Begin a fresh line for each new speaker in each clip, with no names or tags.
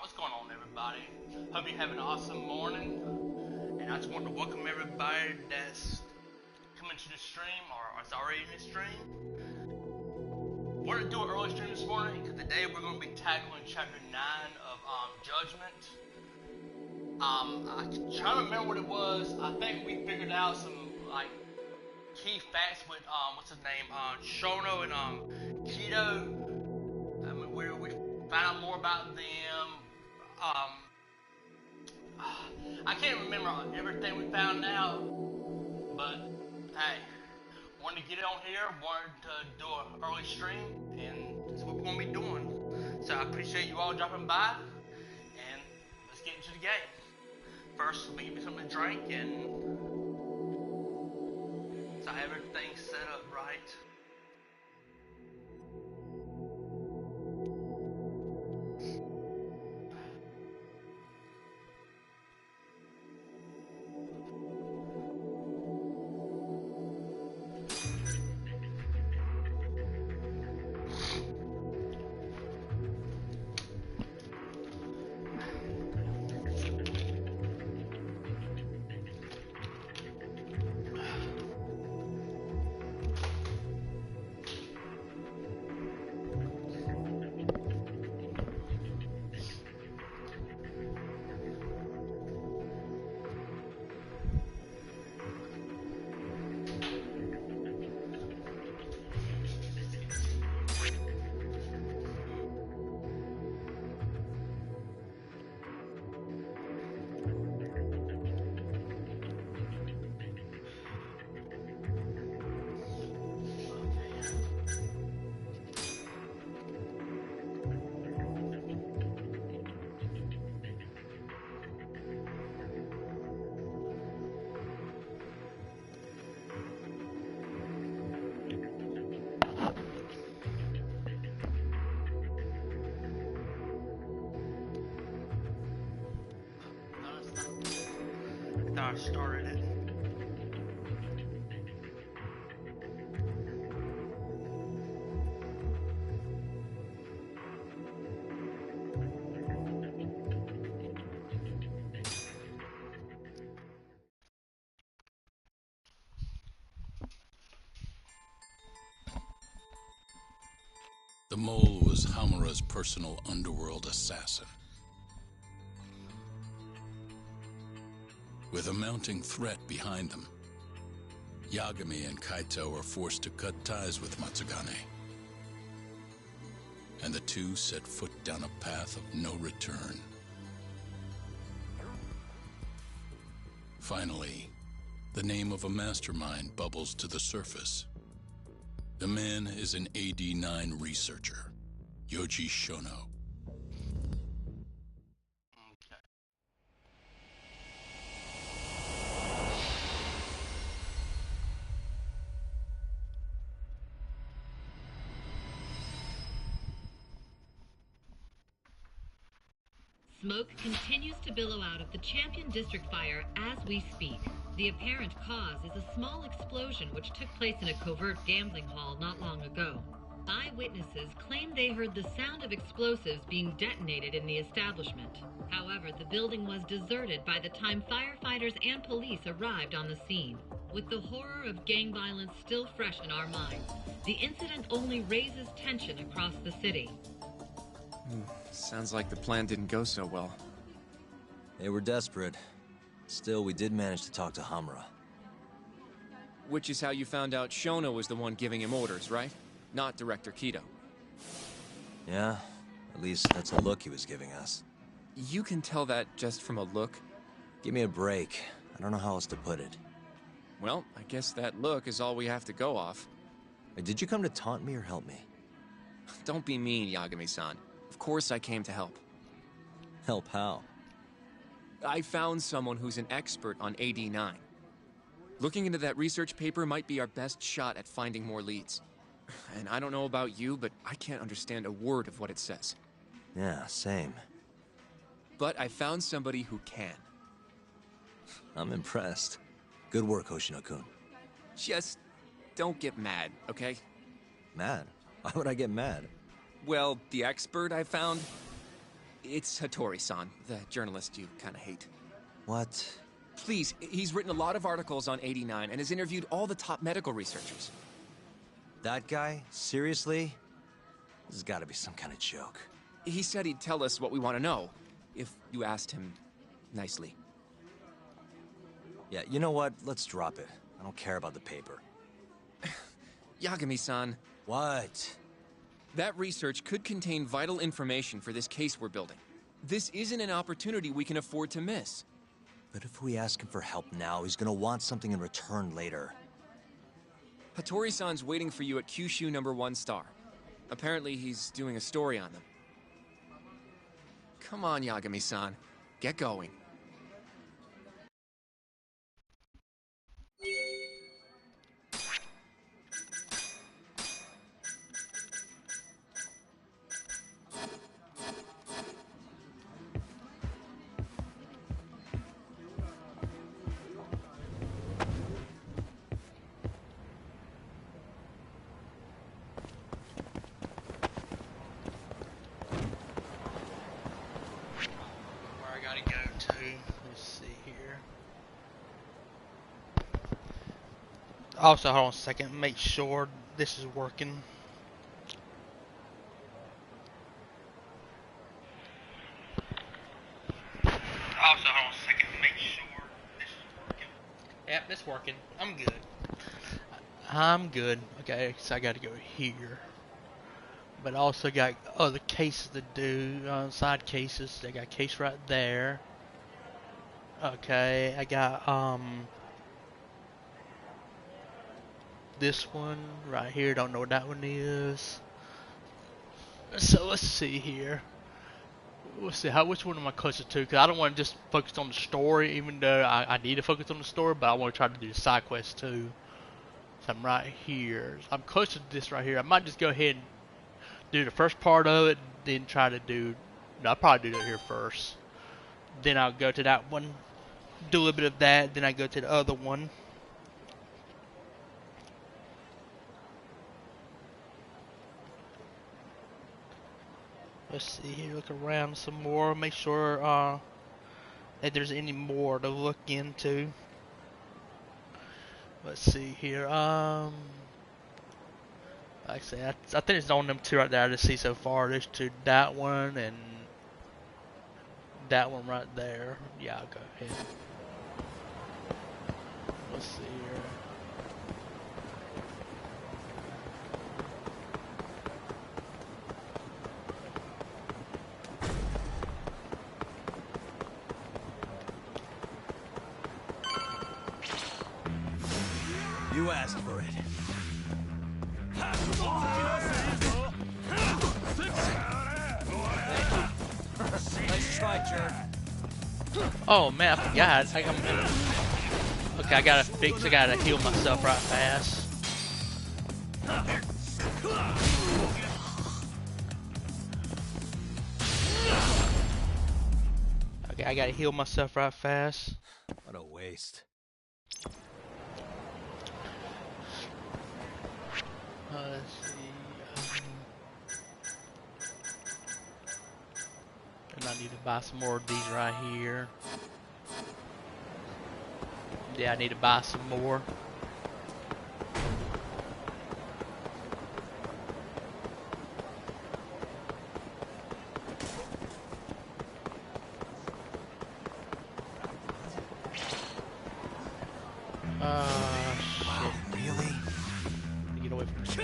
what's going on, everybody? Hope you're having an awesome morning. And I just want to welcome everybody that's coming to the stream or is already in the stream. We're going to do an early stream this morning because today we're going to be tackling chapter 9 of Judgment. I trying to remember what it was. I think we figured out some like key facts with what's his name, Shono and Keto. I mean, where we found out more about them. I can't remember everything we found out, but hey, wanted to get it on here, wanted to do an early stream, and that's what we're gonna be doing. So I appreciate you all dropping by, and let's get into the game. First, let me give me something to drink, and so I have everything set up right. I started it.
The mole was Hamura's personal underworld assassin. With a mounting threat behind them, Yagami and Kaito were forced to cut ties with Matsugane. And the two set foot down a path of no return. Finally, the name of a mastermind bubbles to the surface. The man is an AD9 researcher, Yoji Shono.
Smoke continues to billow out of the Champion District fire as we speak. The apparent cause is a small explosion which took place in a covert gambling hall not long ago. Eyewitnesses claim they heard the sound of explosives being detonated in the establishment. However, the building was deserted by the time firefighters and police arrived on the scene. With the horror of gang violence still fresh in our minds, the incident only raises tension across the city.
Sounds like the plan didn't go so well.
They were desperate. Still, we did manage to talk to Hamura.
Which is how you found out Shono was the one giving him orders, right? Not Director Keto.
Yeah, at least that's a look he was giving us.
You can tell that just from a look?
Give me a break. I don't know how else to put it.
Well, I guess that look is all we have to go off.
Did you come to taunt me or help me?
Don't be mean, Yagami-san. Of course I came to help.
Help how?
I found someone who's an expert on AD9. Looking into that research paper might be our best shot at finding more leads. And I don't know about you, but I can't understand a word of what it says.
Yeah, same.
But I found somebody who can.
I'm impressed. Good work, Hoshino-kun.
Just don't get mad, okay?
Mad? Why would I get mad?
Well, the expert I found, It's Hattori-san, the journalist you kind of hate.
What?
Please, he's written a lot of articles on 89 and has interviewed all the top medical researchers.
That guy? Seriously? This has got to be some kind of joke.
He said he'd tell us what we want to know, if you asked him nicely.
Yeah, you know what? Let's drop it. I don't care about the paper.
Yagami-san.
What?
That research could contain vital information for this case we're building. This isn't an opportunity we can afford to miss.
But if we ask him for help now, he's gonna want something in return later.
Hattori-san's waiting for you at Kyushu #1 star. Apparently he's doing a story on them. Come on, Yagami-san. Get going.
Also, hold on a second, make sure this is working. Yep, it's working. I'm good. I'm good. Okay, so I gotta go here. But also got other cases to do, side cases. They got a case right there. Okay, I got, this one right here, don't know what that one is. So let's see here. Let's see which one am I closer to? Because I don't want to just focus on the story, even though I need to focus on the story, but I want to try to do the side quest too. So I'm right here. So I'm closer to this right here. I might just go ahead and do the first part of it, then try to do. No, I'll probably do that here first. Then I'll go to that one, do a little bit of that, then I go to the other one. Let's see here, look around some more, make sure that there's any more to look into. Let's see here, like I say, I think it's on them two right there I just see so far. There's two, that one and that one right there. Yeah, I'll go ahead. Let's see here.
You asked for it. Nice try, jerk.
Oh man, I forgot. Okay, I gotta fix. I gotta heal myself right fast. Okay, I gotta heal myself right fast.
What a waste.
Let's see. And I need to buy some more of these right here. Yeah, I need to buy some more.
Wow, really?
Get away from me.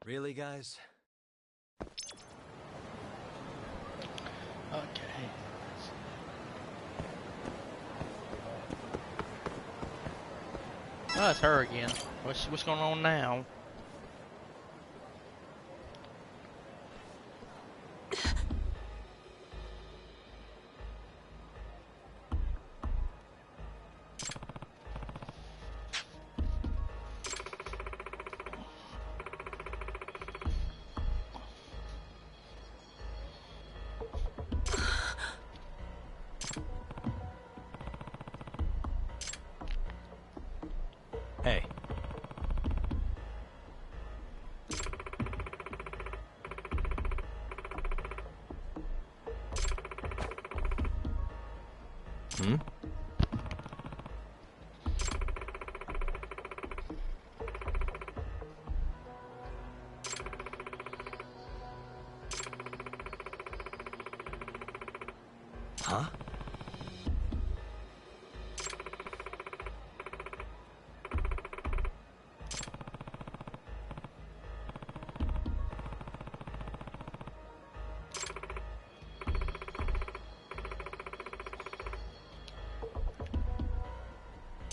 Really, guys?
Okay. Oh, it's her again. What's going on now?
Hey. Hmm? Huh?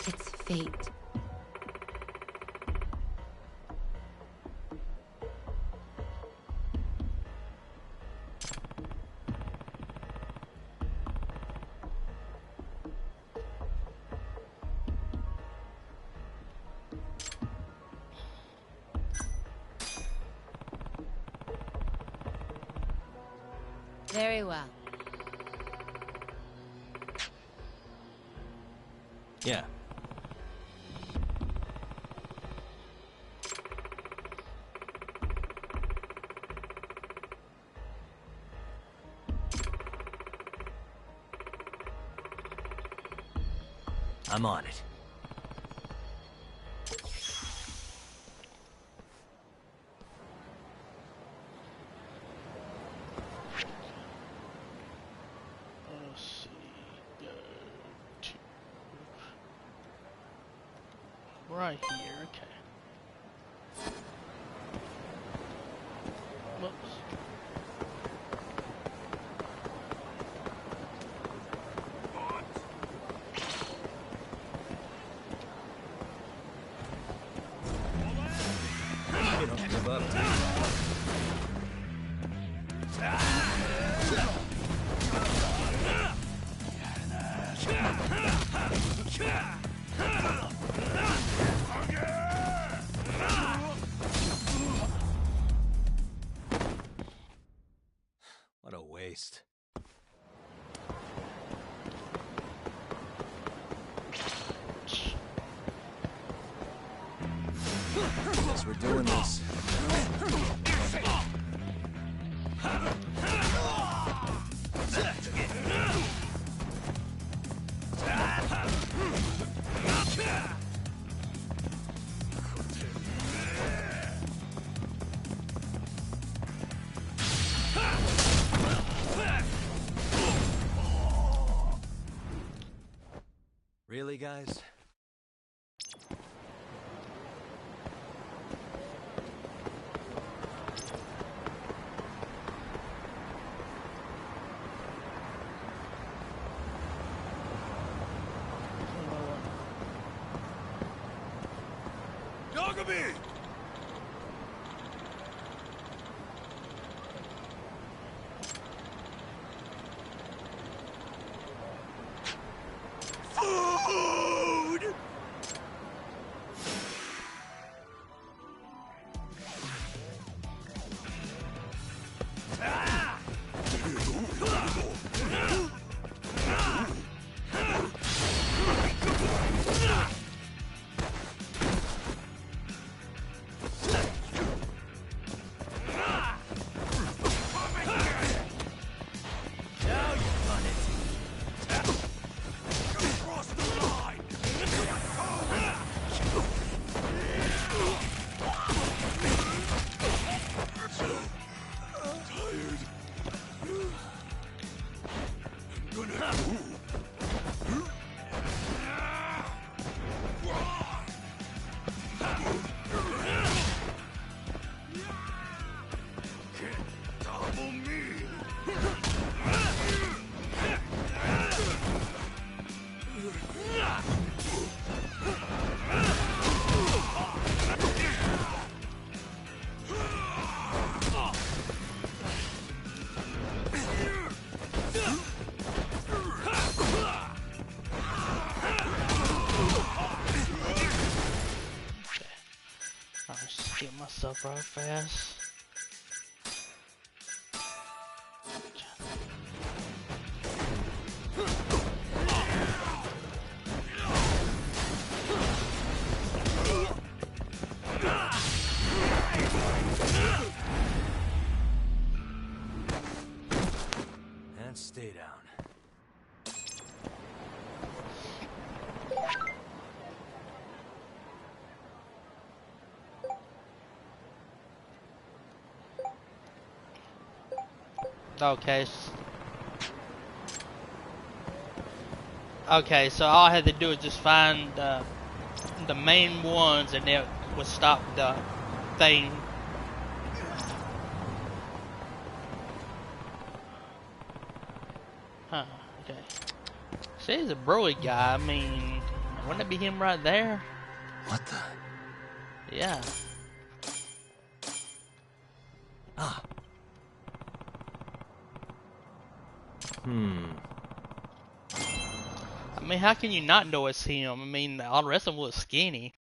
It's fate. Very well.
Yeah. I'm on it.
Let's see. Go to right here. Okay. Whoops.
You don't give up. What a waste. Guess we're doing this. Really, guys?
Yagami! Food! Now you've done it! Cross the line! Tired. I'm gonna... Can't topple me!
I'll just get myself right fast. Okay. Okay, so all I had to do is just find the main ones, and it would stop the thing. Huh, okay. See, he's a broy guy. I mean, wouldn't it be him right there?
What the?
Yeah.
Ah.
I mean, how can you not know it's him? I mean, all the rest of them look skinny.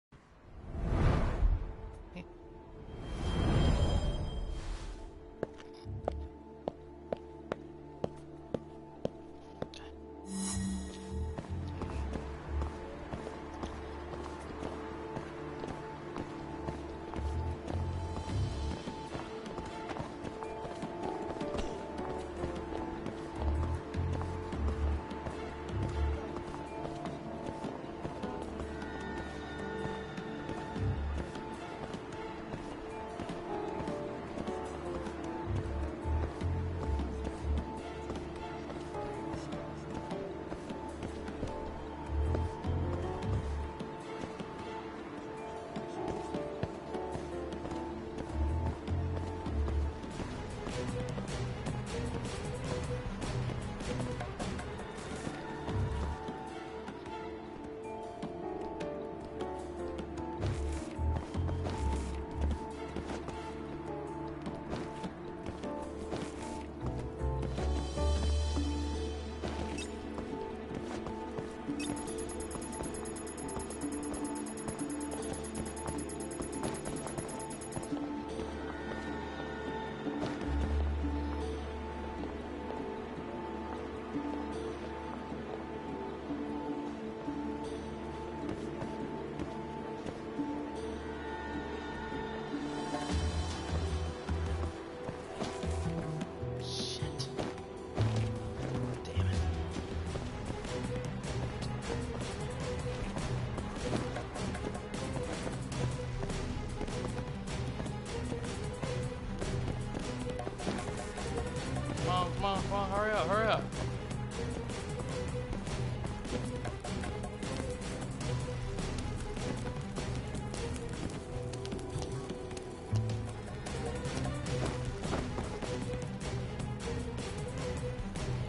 Come on, hurry up, hurry up.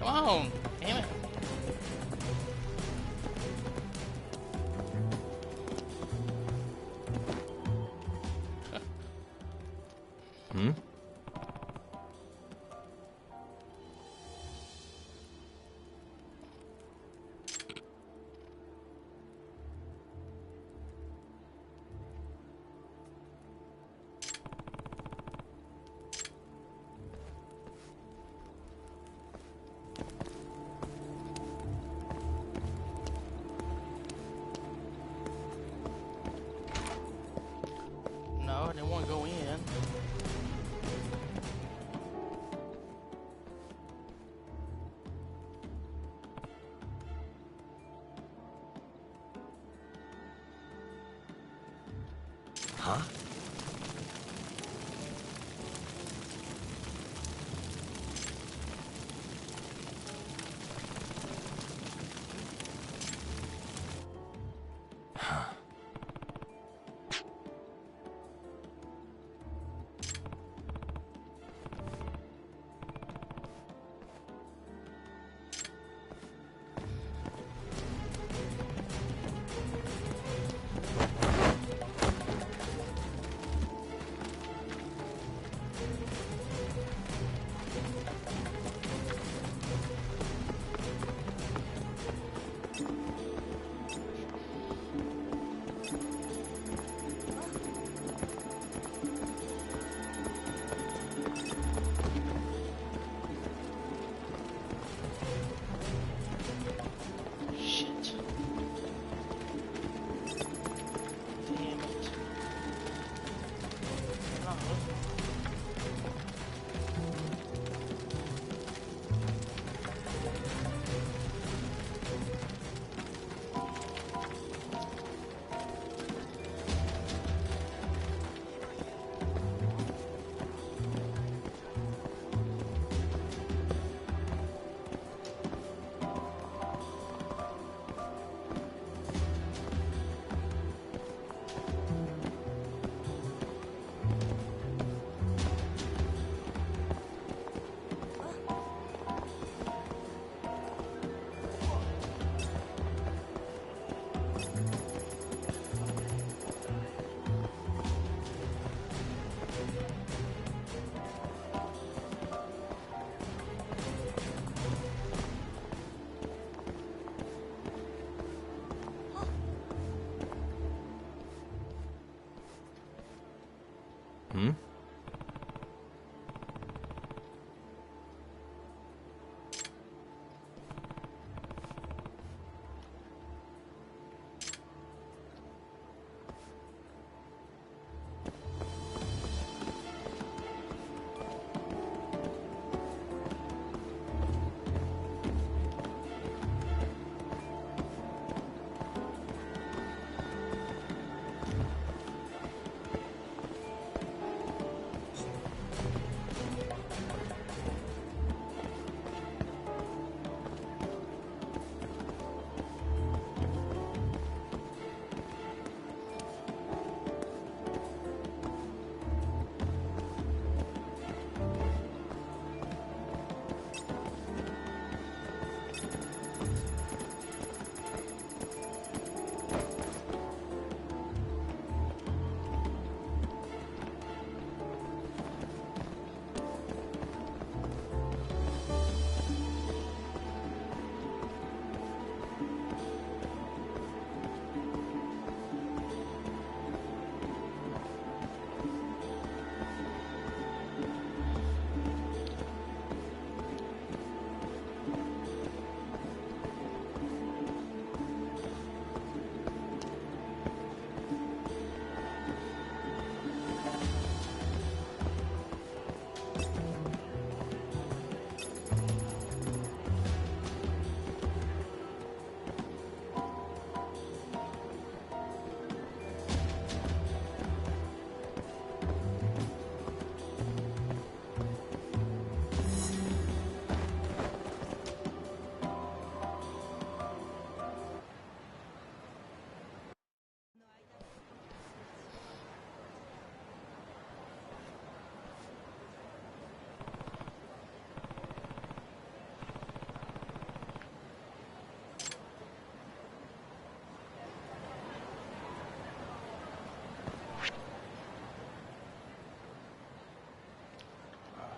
Come on, damn it. No, they won't go in.
Huh? Hmm?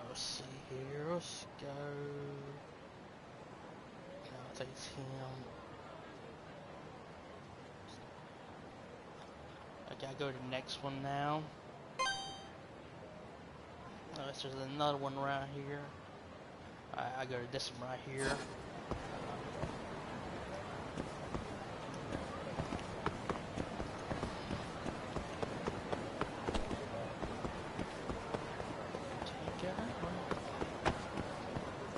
Let's see here. Let's go. No, I think it's him. I gotta go to the next one now. Unless there's another one right here. I go to this one right here.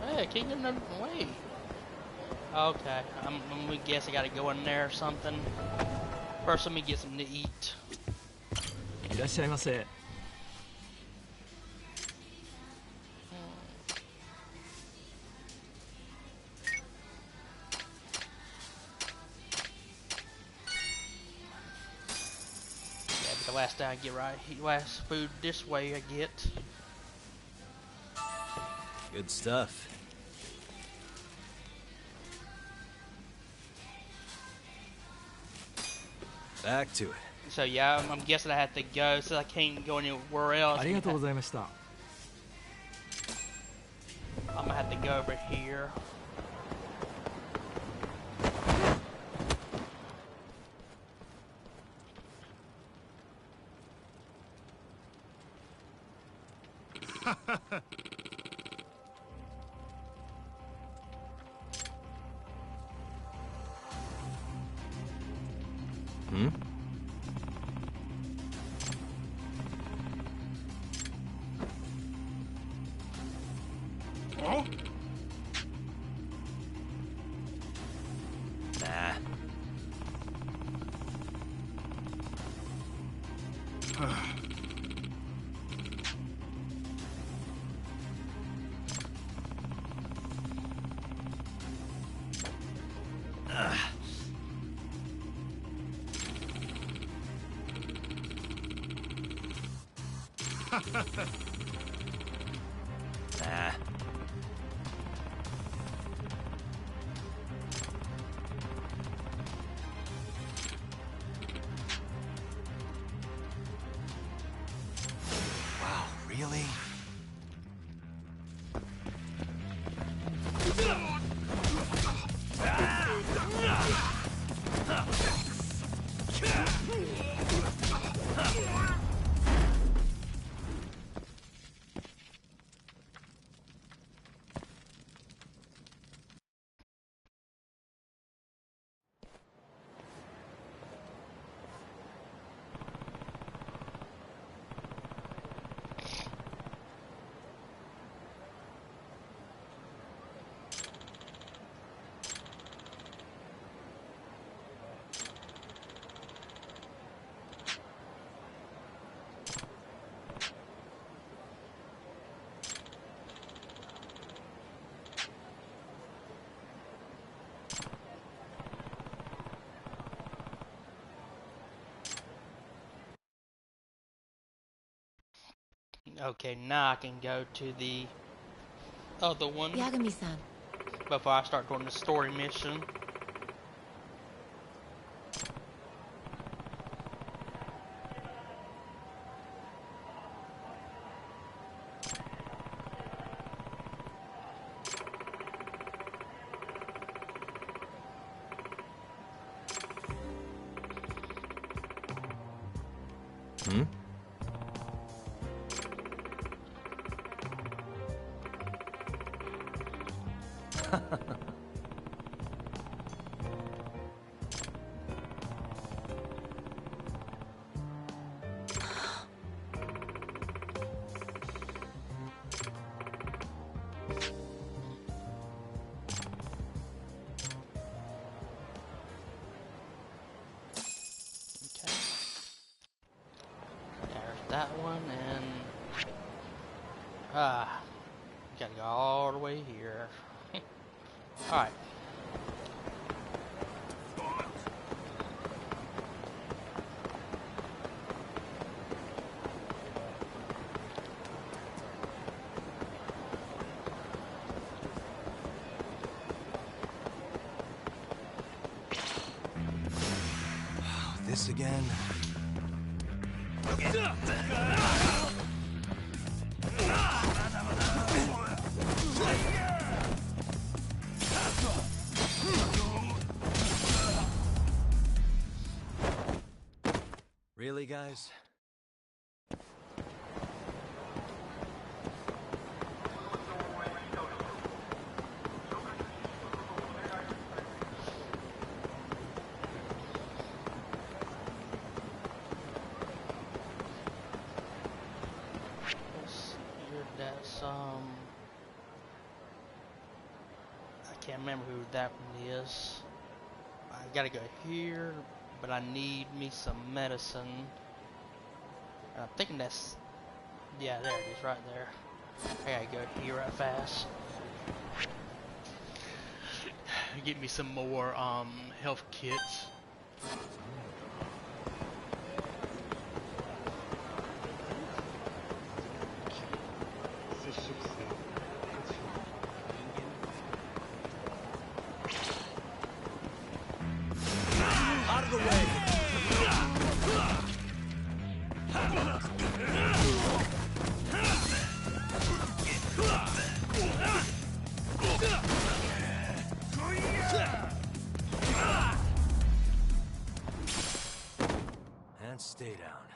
Hey, I can't get another way. Okay, I'm gonna guess I gotta go in there or something. First, let me get something to eat.
いらっしゃいませ。
The last thing I get right, last food this way I get.
Good stuff. Back to it.
So yeah, I'm guessing I have to go, so I can't go anywhere else.
ありがとうございました。
I'm gonna have to go over here.
Hmm?
Huh?
Nah. Nah. Wow, really?
Okay, now I can go to the other one
Yagami-san.
before I start doing the story mission.
Hmm?
Okay. There's that one, and gotta go all the way here. Alright.
This again? Really, guys?
That's I can't remember who that one is. I gotta go here, but I need me some medicine. I'm thinking that's, yeah, there it is, right there. I gotta go here right fast. Get me some more health kits.
Out of the way!
And stay down.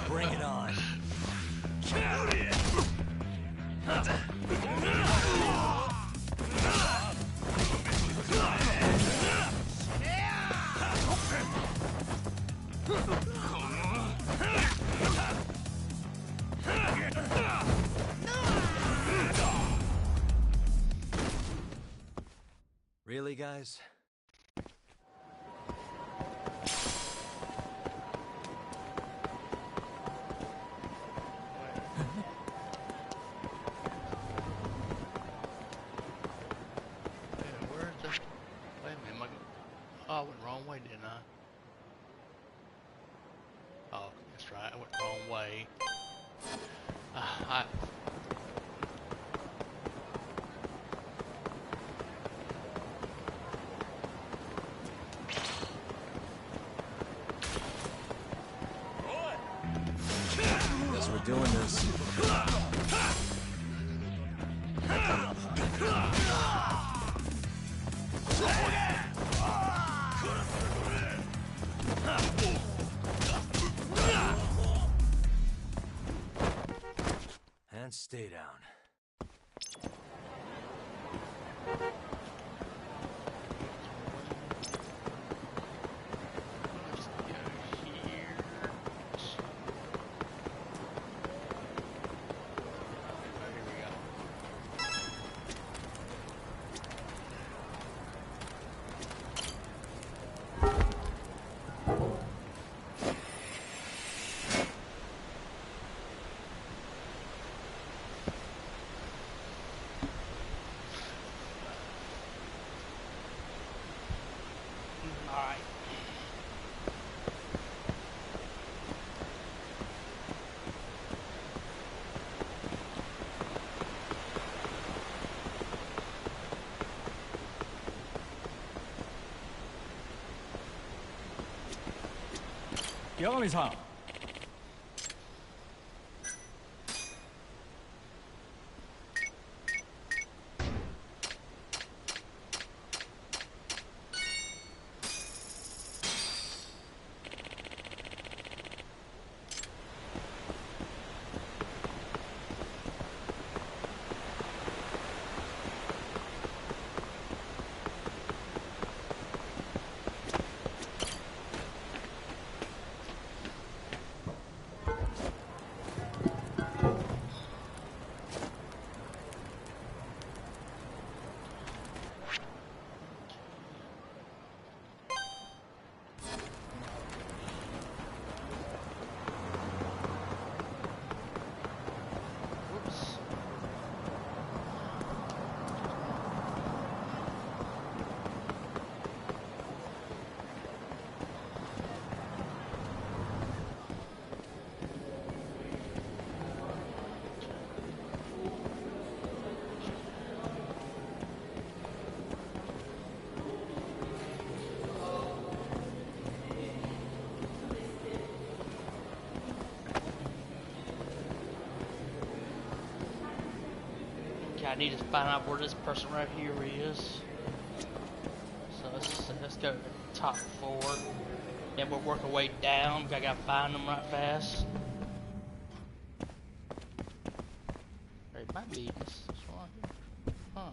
Bring it on.
Count it!
Really, guys?
Where's the... Wait a minute, oh, I went the wrong way, didn't I? Oh, that's right, I went the wrong way.
Guess we're doing this. And stay down.
Let's go here. Oh, here we go. Alright.
Yagami さん。
Whoops. Okay, I need to find out where this person right here is. So let's go to the top 4. Then we'll work our way down. I gotta find them right fast. It might be this one here. Huh.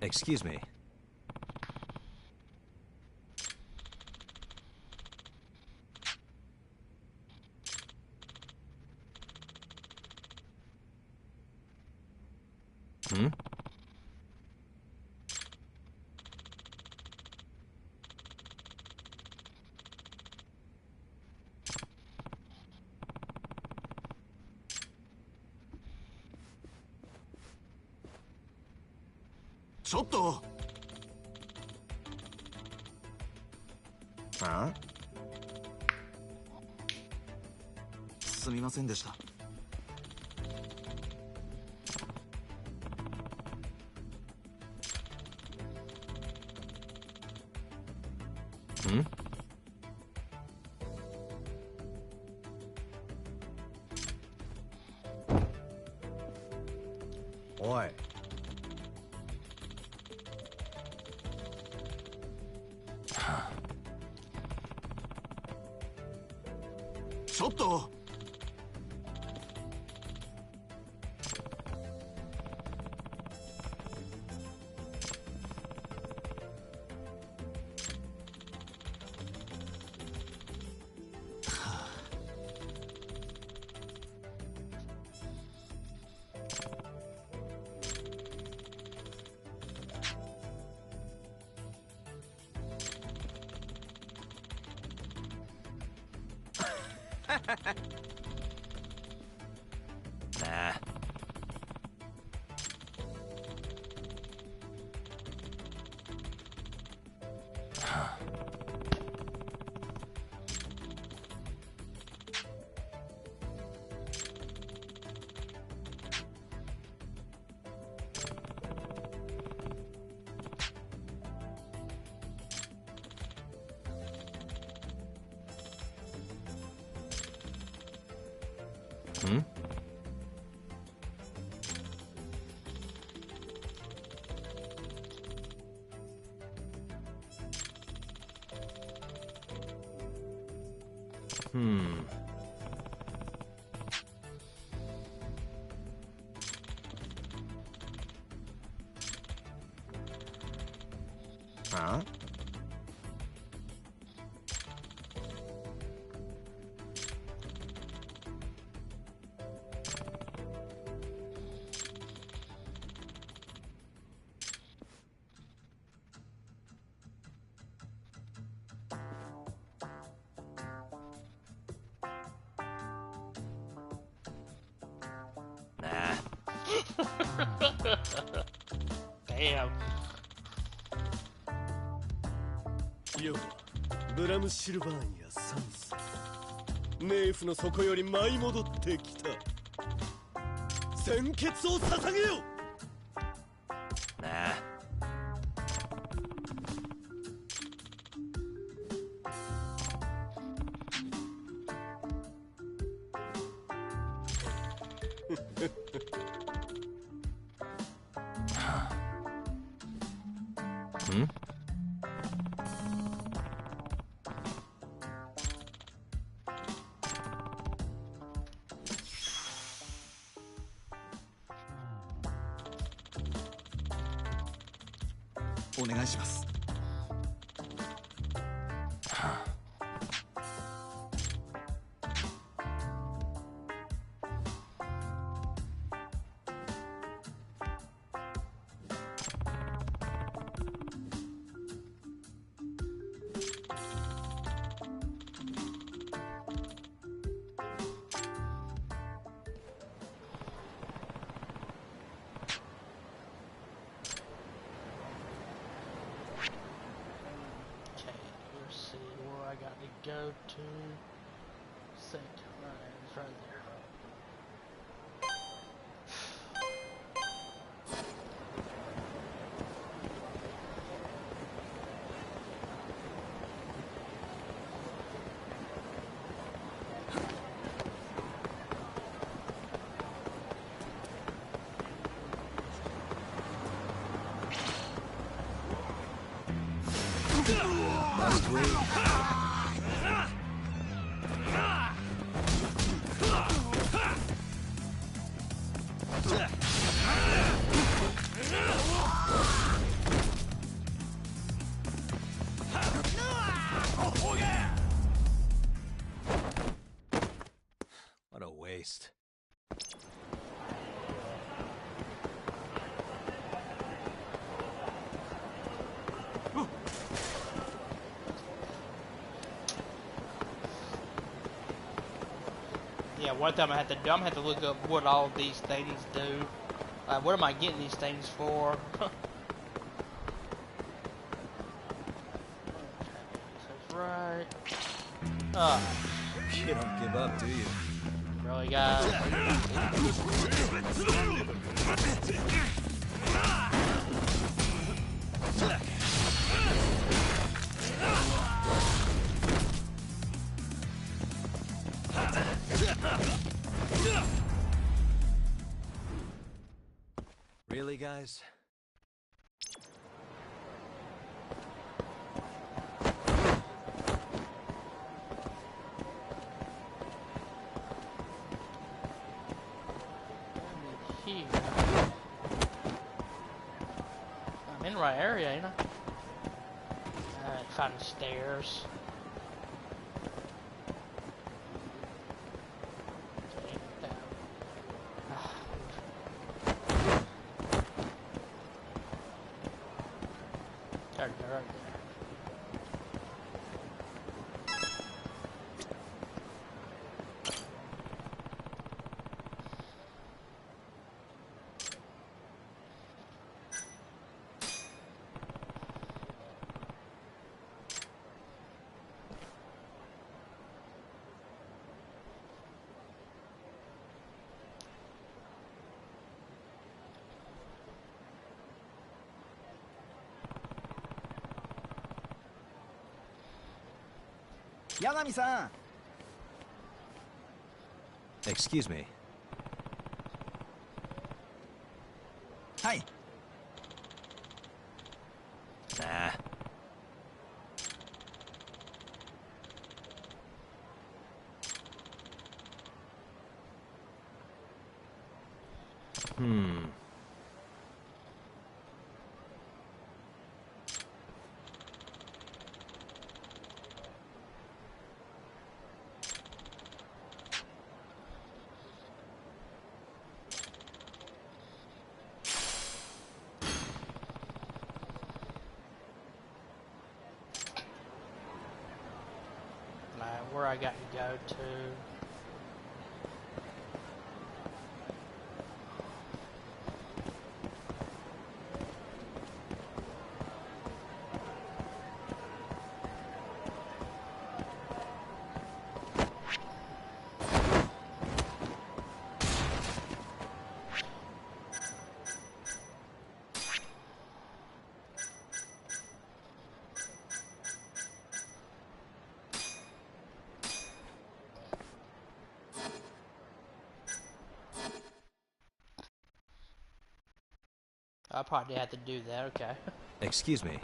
Excuse me. Hmm? Chotto! あ？すみませんでした。ん？おい。ちょっと。Nah. Hmm? Hmm. Huh?
Damn.
要はブラムシルバーニやサンス、冥府の底より舞い戻ってきた。鮮血を捧げよ。
なあ。Hmm?
お願いします。
Go to set. Right, it's right there.
Must wait. What a waste.
Yeah, one time I'm gonna have to look up what all these things do. What am I getting these things for? So it's right.
You don't give up, do you?
Really, guys?
Really, guys?
Here. I'm in the right area, ain't I? Alright, find the stairs. Right there.
Yagami-san!
Excuse me.
Hi.
Nah.
Where I got to go to. I probably had to do that, okay.
Excuse me.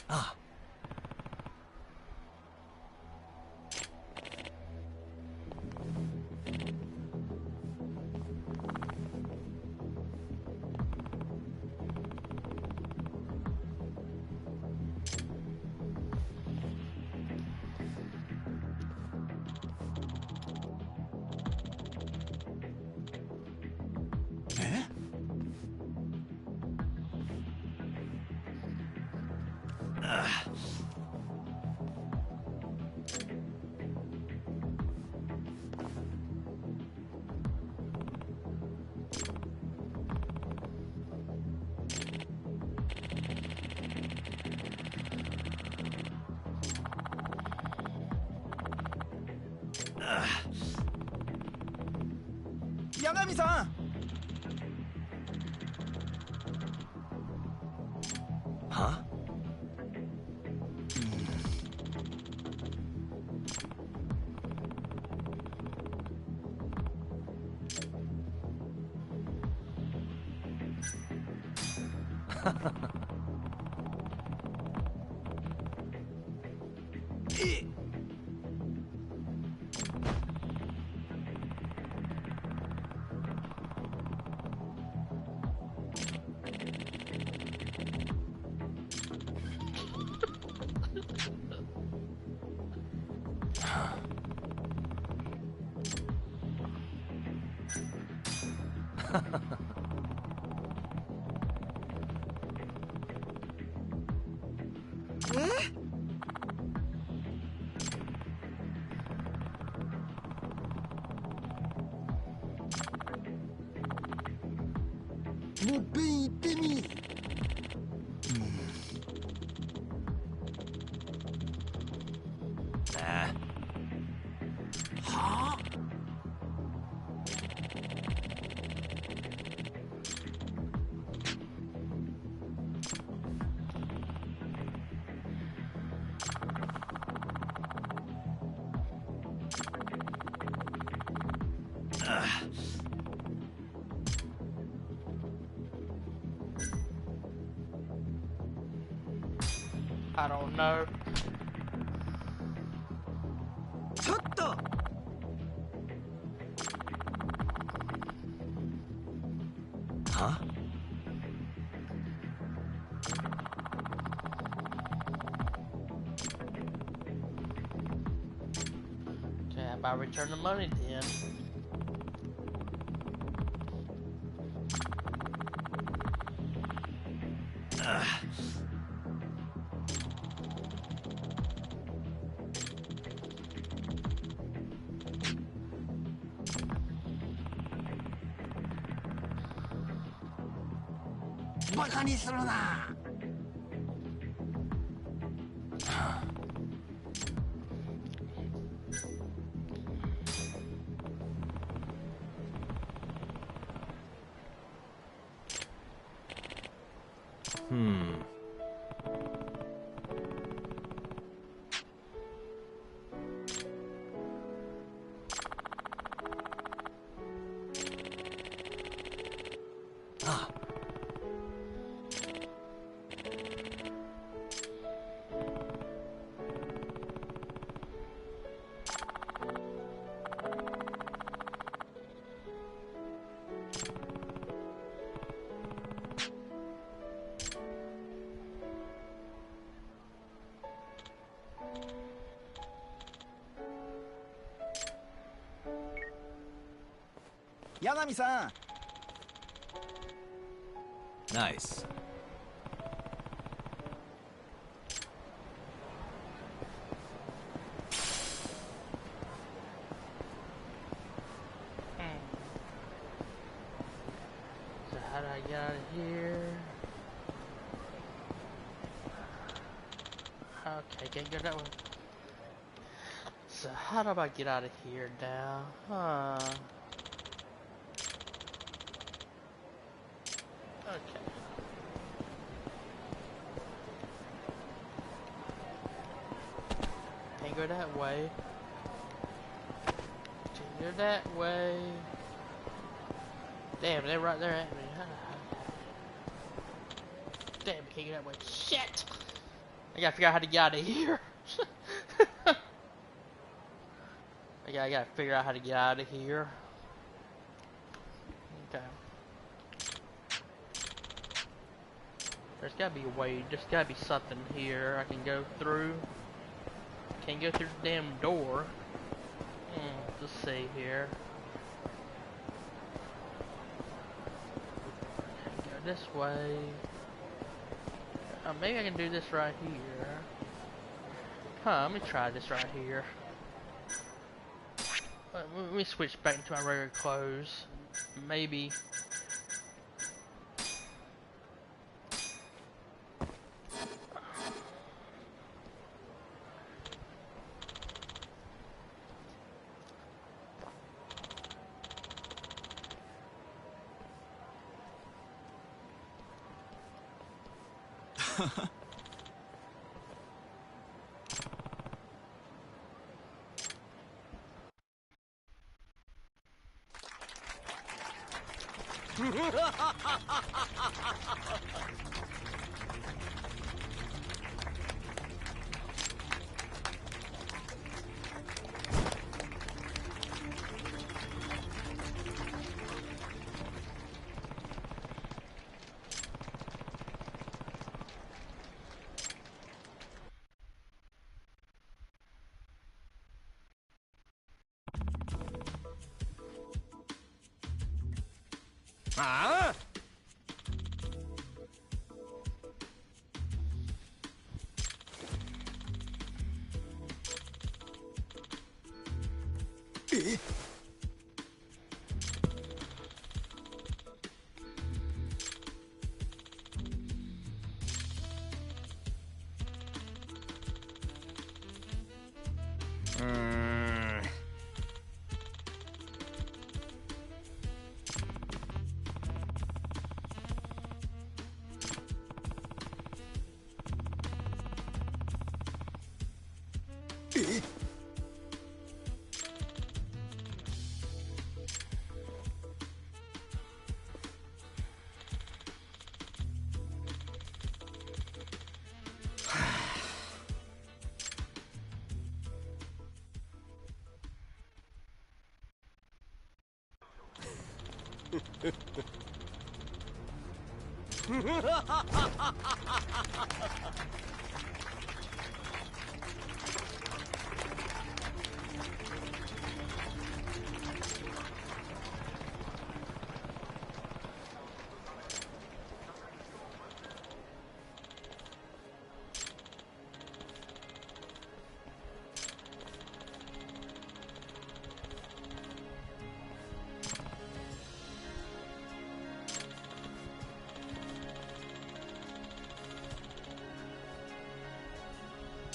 Ah. Yagami-san! Huh?
I don't know.
Huh?
Okay, how about return the money then?
Yagami-san!
Nice.
So how do I get out of here? Okay, can't go that way. So how do I get out of here now? Okay. Can't go that way. Can't go that way. Damn, they're right there at me. Damn, I can't go that way. Shit! I gotta figure out how to get out of here. I gotta figure out how to get out of here. Okay. There's gotta be a way. There's gotta be something here I can go through. Can't go through the damn door. Let's see here. Go this way. Maybe I can do this right here. Let me try this right here. Let me switch back into my regular clothes. Maybe.
Ah!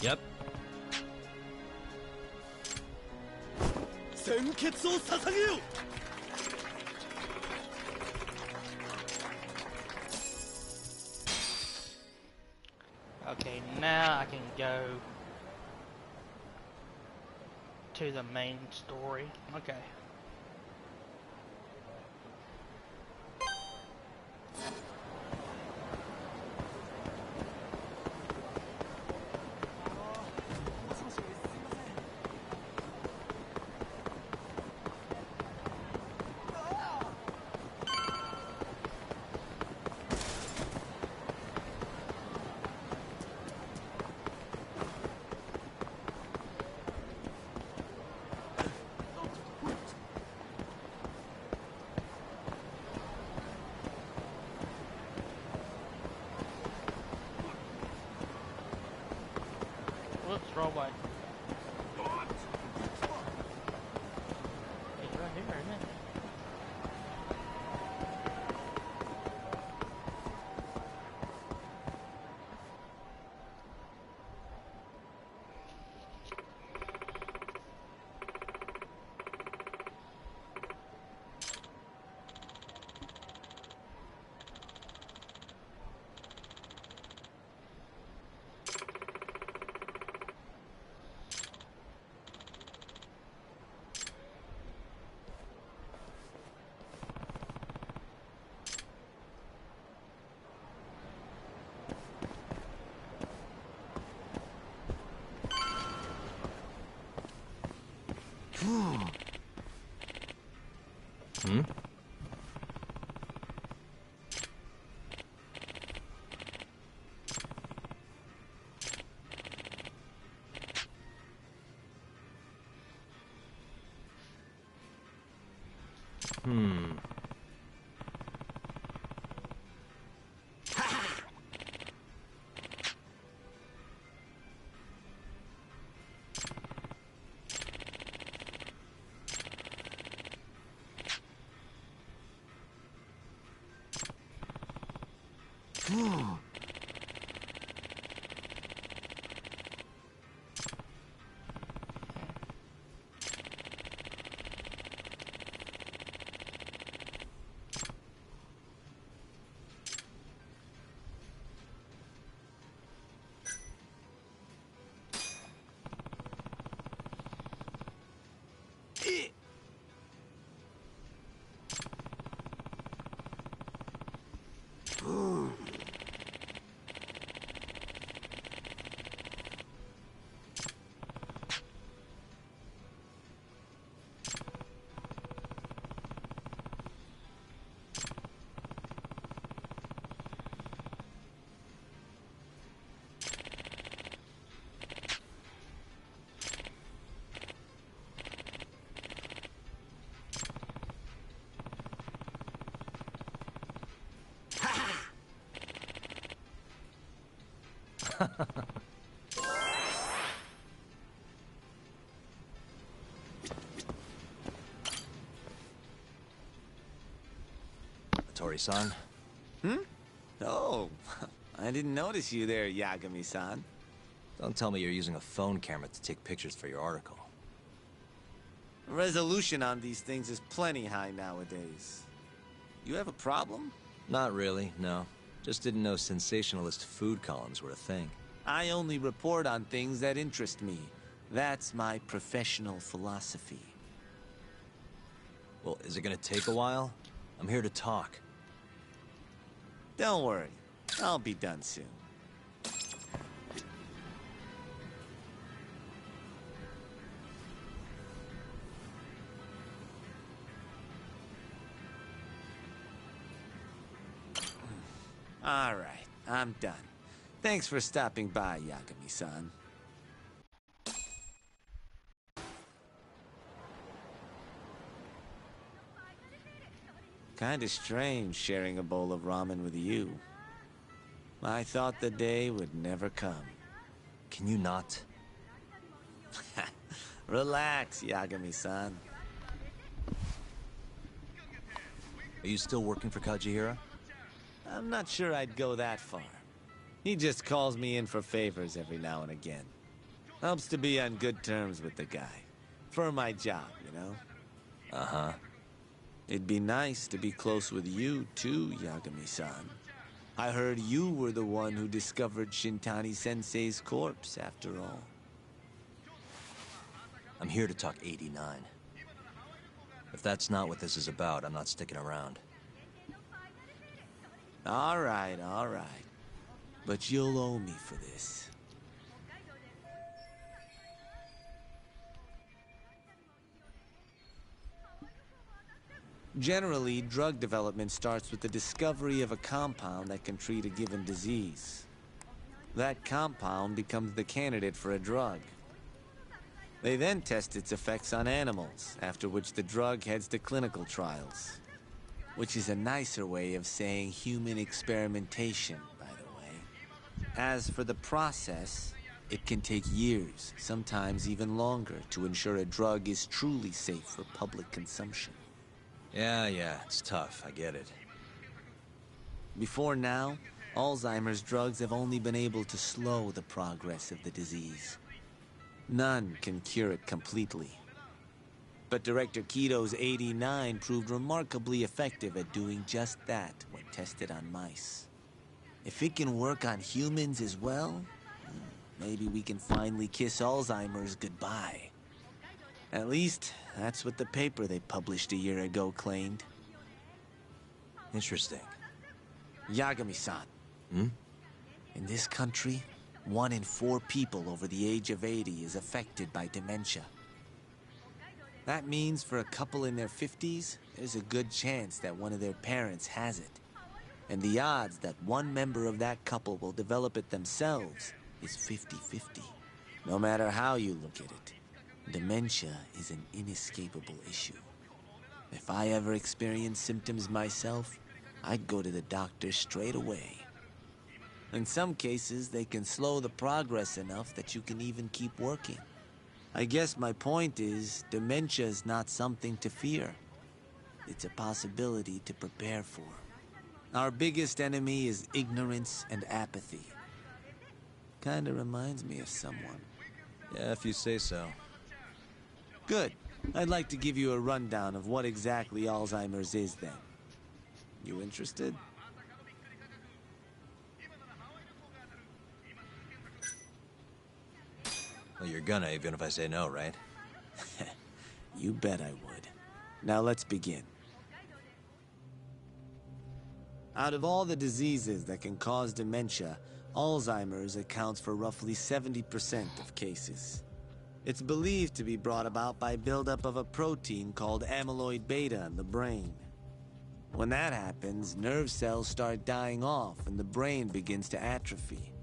Yep.
鮮血を捧げよ。
Okay, now I can go to the main story. Okay. Look, throwaway. It's right here, isn't it?
Hmm? Tori-san?
Oh, I didn't notice you there, Yagami-san.
Don't tell me you're using a phone camera to take pictures for your article.
Resolution on these things is plenty high nowadays. You have a problem?
Not really, no. Just didn't know sensationalist food columns were a thing.
I only report on things that interest me. That's my professional philosophy.
Well, is it gonna take a while? I'm here to talk.
Don't worry. I'll be done soon. All right, I'm done. Thanks for stopping by, Yagami-san. Kinda strange sharing a bowl of ramen with you. I thought the day would never come.
Can you not?
Relax, Yagami-san.
Are you still working for Kajihira?
I'm not sure I'd go that far. He just calls me in for favors every now and again. Helps to be on good terms with the guy. For my job, you know?
Uh-huh.
It'd be nice to be close with you, too, Yagami-san. I heard you were the one who discovered Shintani-sensei's corpse, after all.
I'm here to talk 89. If that's not what this is about, I'm not sticking around.
All right. But you'll owe me for this. Generally, drug development starts with the discovery of a compound that can treat a given disease. That compound becomes the candidate for a drug. They then test its effects on animals, after which the drug heads to clinical trials. Which is a nicer way of saying human experimentation, by the way. As for the process, It can take years, sometimes even longer, to ensure a drug is truly safe for public consumption.
Yeah, it's tough, I get it.
Before now, Alzheimer's drugs have only been able to slow the progress of the disease. None can cure it completely. But Director Keto's 89 proved remarkably effective at doing just that when tested on mice. If it can work on humans as well, maybe we can finally kiss Alzheimer's goodbye. At least, that's what the paper they published a year ago claimed.
Interesting.
Yagami-san. In this country, 1 in 4 people over the age of 80 is affected by dementia. That means for a couple in their 50s, there's a good chance that one of their parents has it. And the odds that one member of that couple will develop it themselves is 50-50. No matter how you look at it, dementia is an inescapable issue. If I ever experience symptoms myself, I'd go to the doctor straight away. In some cases, they can slow the progress enough that you can even keep working. I guess my point is, dementia is not something to fear. It's a possibility to prepare for. Our biggest enemy is ignorance and apathy. Kinda reminds me of someone.
Yeah, if you say so.
Good. I'd like to give you a rundown of what exactly Alzheimer's is then. You interested?
Well, you're gonna, even if I say no, right?
You bet I would. Now let's begin. Out of all the diseases that can cause dementia, Alzheimer's accounts for roughly 70% of cases. It's believed to be brought about by buildup of a protein called amyloid beta in the brain. When that happens, nerve cells start dying off and the brain begins to atrophy.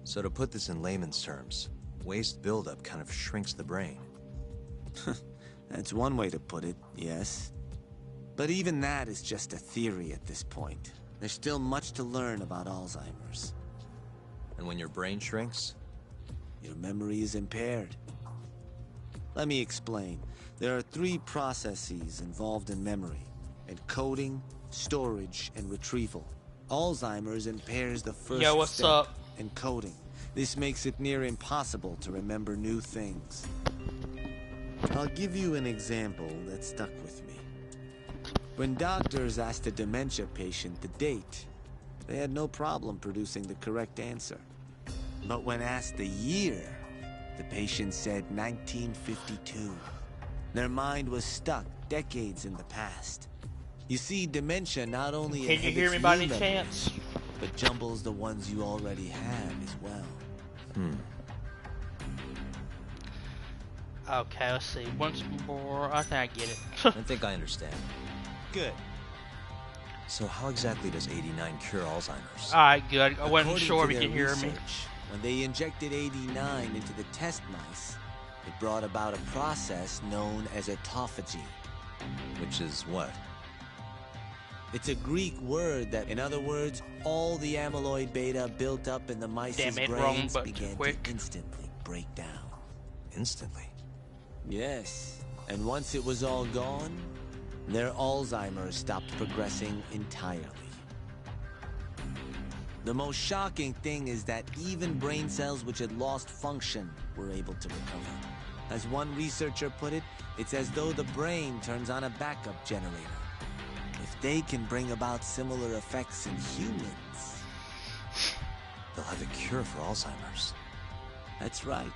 So to put this in layman's terms, waste buildup kind of shrinks the brain.
That's one way to put it, yes. But even that is just a theory at this point. There's still much to learn about Alzheimer's.
And when your brain shrinks?
Your memory is impaired. Let me explain. There are 3 processes involved in memory: encoding, storage, and retrieval. Alzheimer's impairs the first
Yo, what's
step,
up?
encoding. This makes it near impossible to remember new things. I'll give you an example that stuck with me. When doctors asked a dementia patient the date, they had no problem producing the correct answer. But when asked the year, the patient said 1952. Their mind was stuck decades in the past. You see, dementia not only
Can you hear me by any chance?
but jumbles the ones you already have as well.
Okay, let's see. Once more, I think I get it.
I think I understand.
Good.
So how exactly does 89 cure Alzheimer's?
Alright, good. I wasn't
According
sure
to
if you
their
could hear me.
research, when they injected 89 into the test mice, it brought about a process known as autophagy.
Which is what?
It's a Greek word that, in other words, all the amyloid beta built up in the mice's
Damn it, wrong
brains
button too
began
quick.
to instantly break down.
Instantly?
Yes, and once it was all gone, their Alzheimer's stopped progressing entirely. The most shocking thing is that even brain cells which had lost function were able to recover. As one researcher put it, it's as though the brain turns on a backup generator. If they can bring about similar effects in humans,
They'll have a cure for Alzheimer's.
that's right.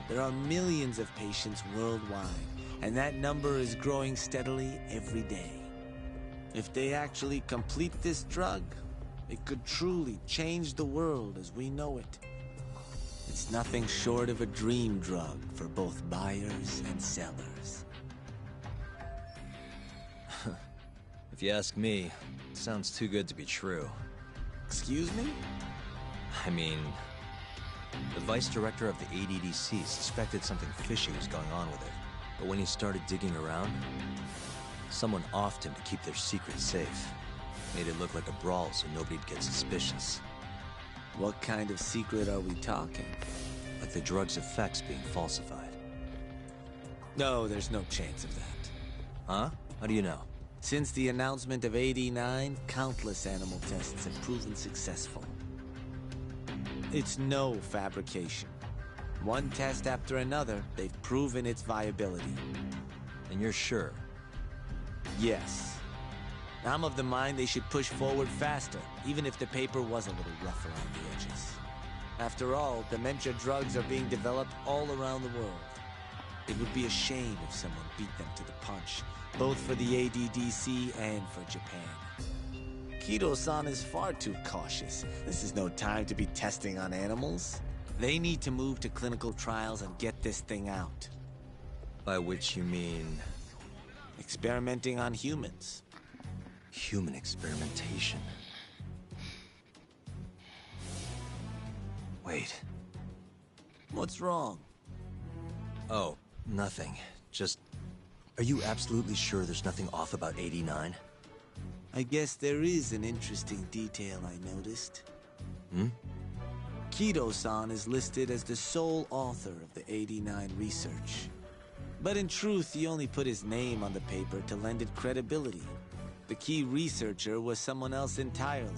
There are millions of patients worldwide, and that number is growing steadily every day. If they actually complete this drug, it could truly change the world as we know it. It's nothing short of a dream drug for both buyers and sellers.
If you ask me, it sounds too good to be true.
Excuse me?
I mean, the vice director of the ADDC suspected something fishy was going on with it. But when he started digging around, someone offed him to keep their secret safe. Made it look like a brawl so nobody'd get suspicious.
What kind of secret are we talking?
like the drug's effects being falsified.
No, there's no chance of that.
Huh? How do you know?
Since the announcement of AD-9, countless animal tests have proven successful. It's no fabrication. One test after another, they've proven its viability.
And you're sure?
Yes. I'm of the mind they should push forward faster, even if the paper was a little rough around the edges. After all, dementia drugs are being developed all around the world. It would be a shame if someone beat them to the punch, both for the ADDC and for Japan. Kido-san is far too cautious. This is no time to be testing on animals. They need to move to clinical trials and get this thing out.
By which you mean...
experimenting on humans.
Human experimentation. Wait.
What's wrong?
Oh, nothing. Just... Are you absolutely sure there's nothing off about AD-9?
I guess there is an interesting detail I noticed.
Hmm?
Kido-san is listed as the sole author of the AD-9 research. But in truth, he only put his name on the paper to lend it credibility. The key researcher was someone else entirely.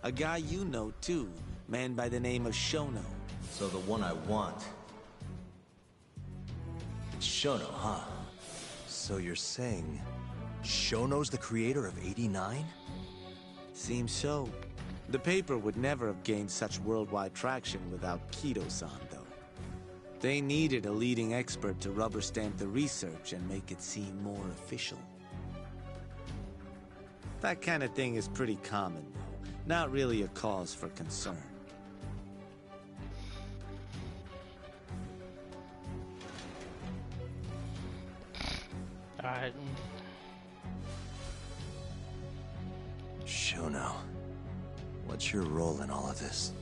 A guy you know, too. Man by the name of Shono.
So the one I want... It's Shono, huh? So you're saying... Shono's the creator of AD-9?
Seems so. The paper would never have gained such worldwide traction without Kido-san, though. They needed a leading expert to rubber stamp the research and make it seem more official. That kind of thing is pretty common, though. Not really a cause for concern.
Alright.
Shono, what's your role in all of this?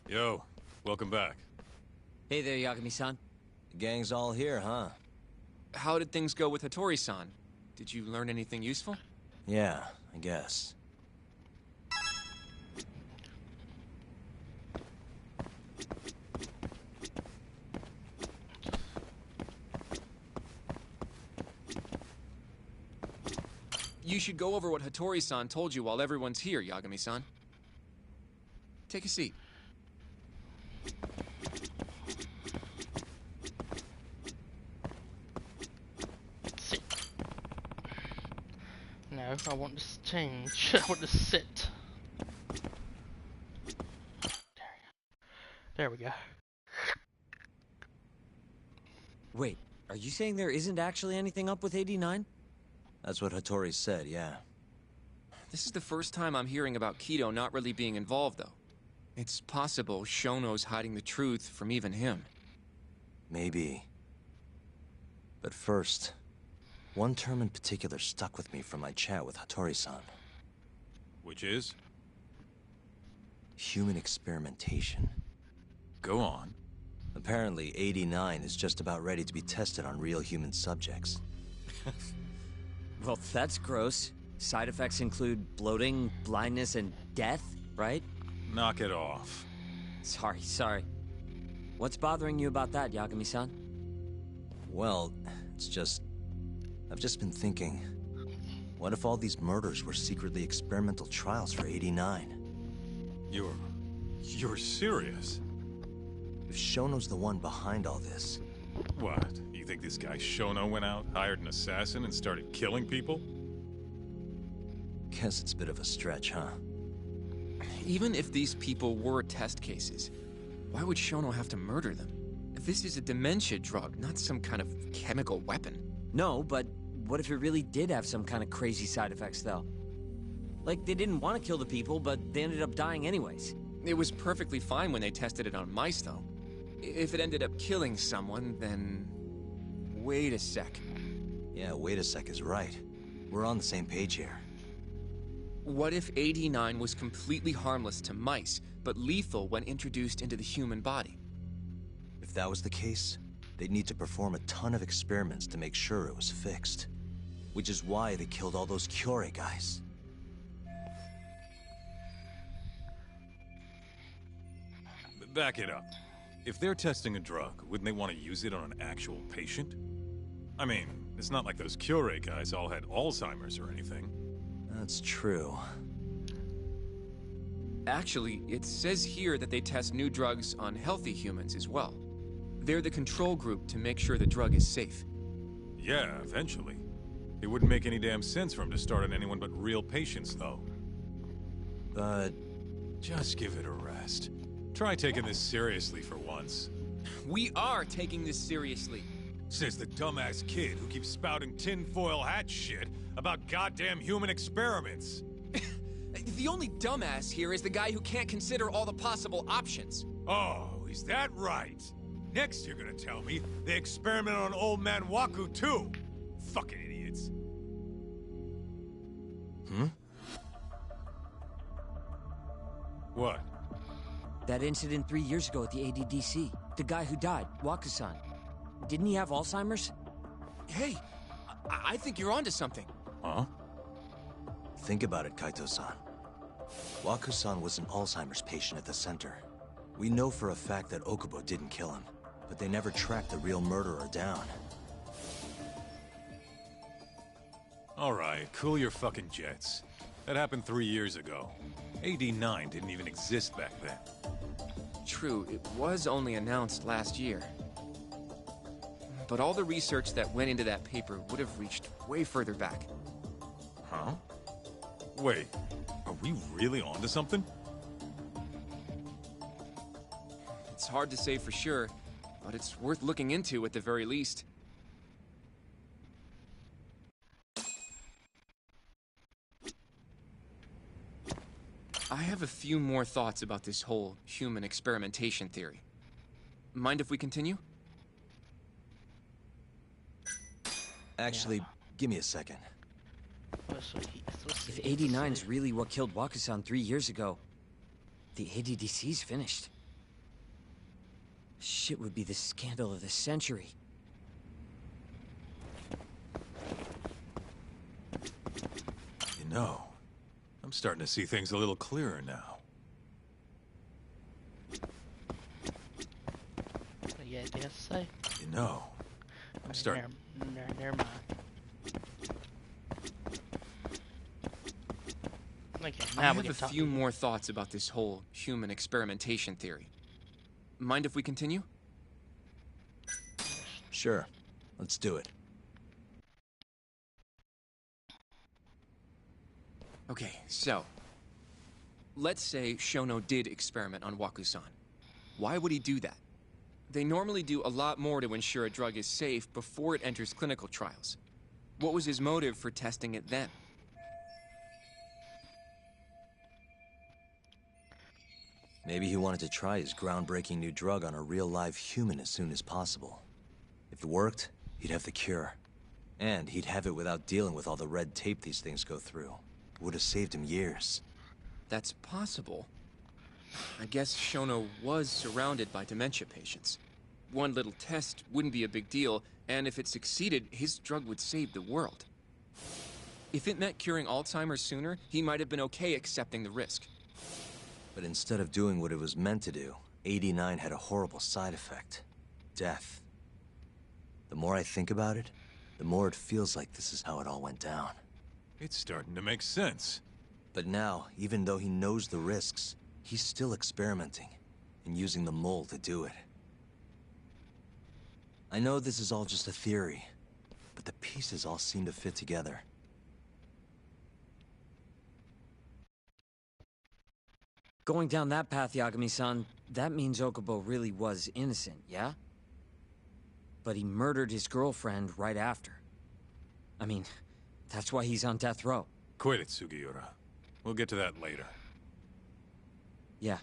Yo, welcome back.
Hey there, Yagami-san.
The gang's all here, huh?
How did things go with Hattori-san? Did you learn anything useful?
Yeah, I guess.
You should go over what Hattori-san told you while everyone's here, Yagami-san. Take a seat.
Sit. No, I want to change. I want to sit. There we go.
Wait, are you saying there isn't actually anything up with AD-9?
That's what Hattori said, yeah.
This is the first time I'm hearing about Kido not really being involved, though. It's possible Shono's hiding the truth from even him.
Maybe. But first, one term in particular stuck with me from my chat with Hattori-san.
Which is?
Human experimentation.
Go on.
Apparently, AD-9 is just about ready to be tested on real human subjects.
Well, that's gross. Side effects include bloating, blindness, and death, right?
Knock it off.
Sorry. What's bothering you about that, Yagami-san?
Well, it's just... I've just been thinking... What if all these murders were secretly experimental trials for AD-9?
You're serious?
If Shono's the one behind all this...
What? You think this guy Shono went out, hired an assassin, and started killing people?
Guess it's a bit of a stretch, huh?
Even if these people were test cases, why would Shono have to murder them? This is a dementia drug, not some kind of chemical weapon.
No, but what if it really did have some kind of crazy side effects, though? Like, they didn't want to kill the people, but they ended up dying anyways.
It was perfectly fine when they tested it on mice, though. If it ended up killing someone, then... Wait a sec.
Yeah, wait a sec is right. We're on the same page here.
What if AD9 was completely harmless to mice, but lethal when introduced into the human body?
If that was the case, they'd need to perform a ton of experiments to make sure it was fixed. Which is why they killed all those Kyorei guys.
Back it up. If they're testing a drug, wouldn't they want to use it on an actual patient? I mean, it's not like those Kyorei guys all had Alzheimer's or anything.
That's true.
Actually, it says here that they test new drugs on healthy humans as well. They're the control group to make sure the drug is safe.
Yeah, eventually. It wouldn't make any damn sense for him to start on anyone but real patients, though.
But...
just give it a rest. Try taking this seriously for once.
We are taking this seriously.
Says the dumbass kid who keeps spouting tinfoil hat shit about goddamn human experiments.
The only dumbass here is the guy who can't consider all the possible options.
Oh, is that right? Next you're gonna tell me they experimented on old man Waku too. Fucking idiots. What?
That incident 3 years ago at the ADDC. The guy who died, Waku-san. Didn't he have Alzheimer's?
Hey, I think you're onto something.
Huh?
Think about it, Kaito-san. Waku-san was an Alzheimer's patient at the center. We know for a fact that Okubo didn't kill him, but they never tracked the real murderer down.
Alright, cool your fucking jets. That happened 3 years ago. AD9 didn't even exist back then.
True, it was only announced last year. But all the research that went into that paper would have reached way further back.
Huh? Wait, are we really onto something?
It's hard to say for sure, but it's worth looking into at the very least. I have a few more thoughts about this whole human experimentation theory. Mind if we continue?
Actually, give me a second.
If 89's really what killed Waku-san 3 years ago, the ADDC's finished. Shit would be the scandal of the century.
You know, I'm starting to see things a little clearer now.
Yeah, I guess so.
You know, I'm starting...
Never mind. Okay,
I
now we
have
can
a
talk.
few more thoughts about this whole human experimentation theory. Mind if we continue?
Sure, let's do it.
Okay, so... let's say Shono did experiment on Waku-san. Why would he do that? They normally do a lot more to ensure a drug is safe before it enters clinical trials. What was his motive for testing it then?
Maybe he wanted to try his groundbreaking new drug on a real live human as soon as possible. If it worked, he'd have the cure. And he'd have it without dealing with all the red tape these things go through. It would have saved him years.
That's possible. I guess Shono was surrounded by dementia patients. One little test wouldn't be a big deal, and if it succeeded, his drug would save the world. If it meant curing Alzheimer's sooner, he might have been okay accepting the risk.
But instead of doing what it was meant to do, 89 had a horrible side effect. Death. The more I think about it, the more it feels like this is how it all went down.
It's starting to make sense.
But now, even though he knows the risks, he's still experimenting, and using the mole to do it. I know this is all just a theory, but the pieces all seem to fit together.
Going down that path, Yagami-san, that means Okubo really was innocent, yeah? But he murdered his girlfriend right after. I mean, that's why he's on death row.
Quit it, Sugiura. We'll get to that later.
Yeah.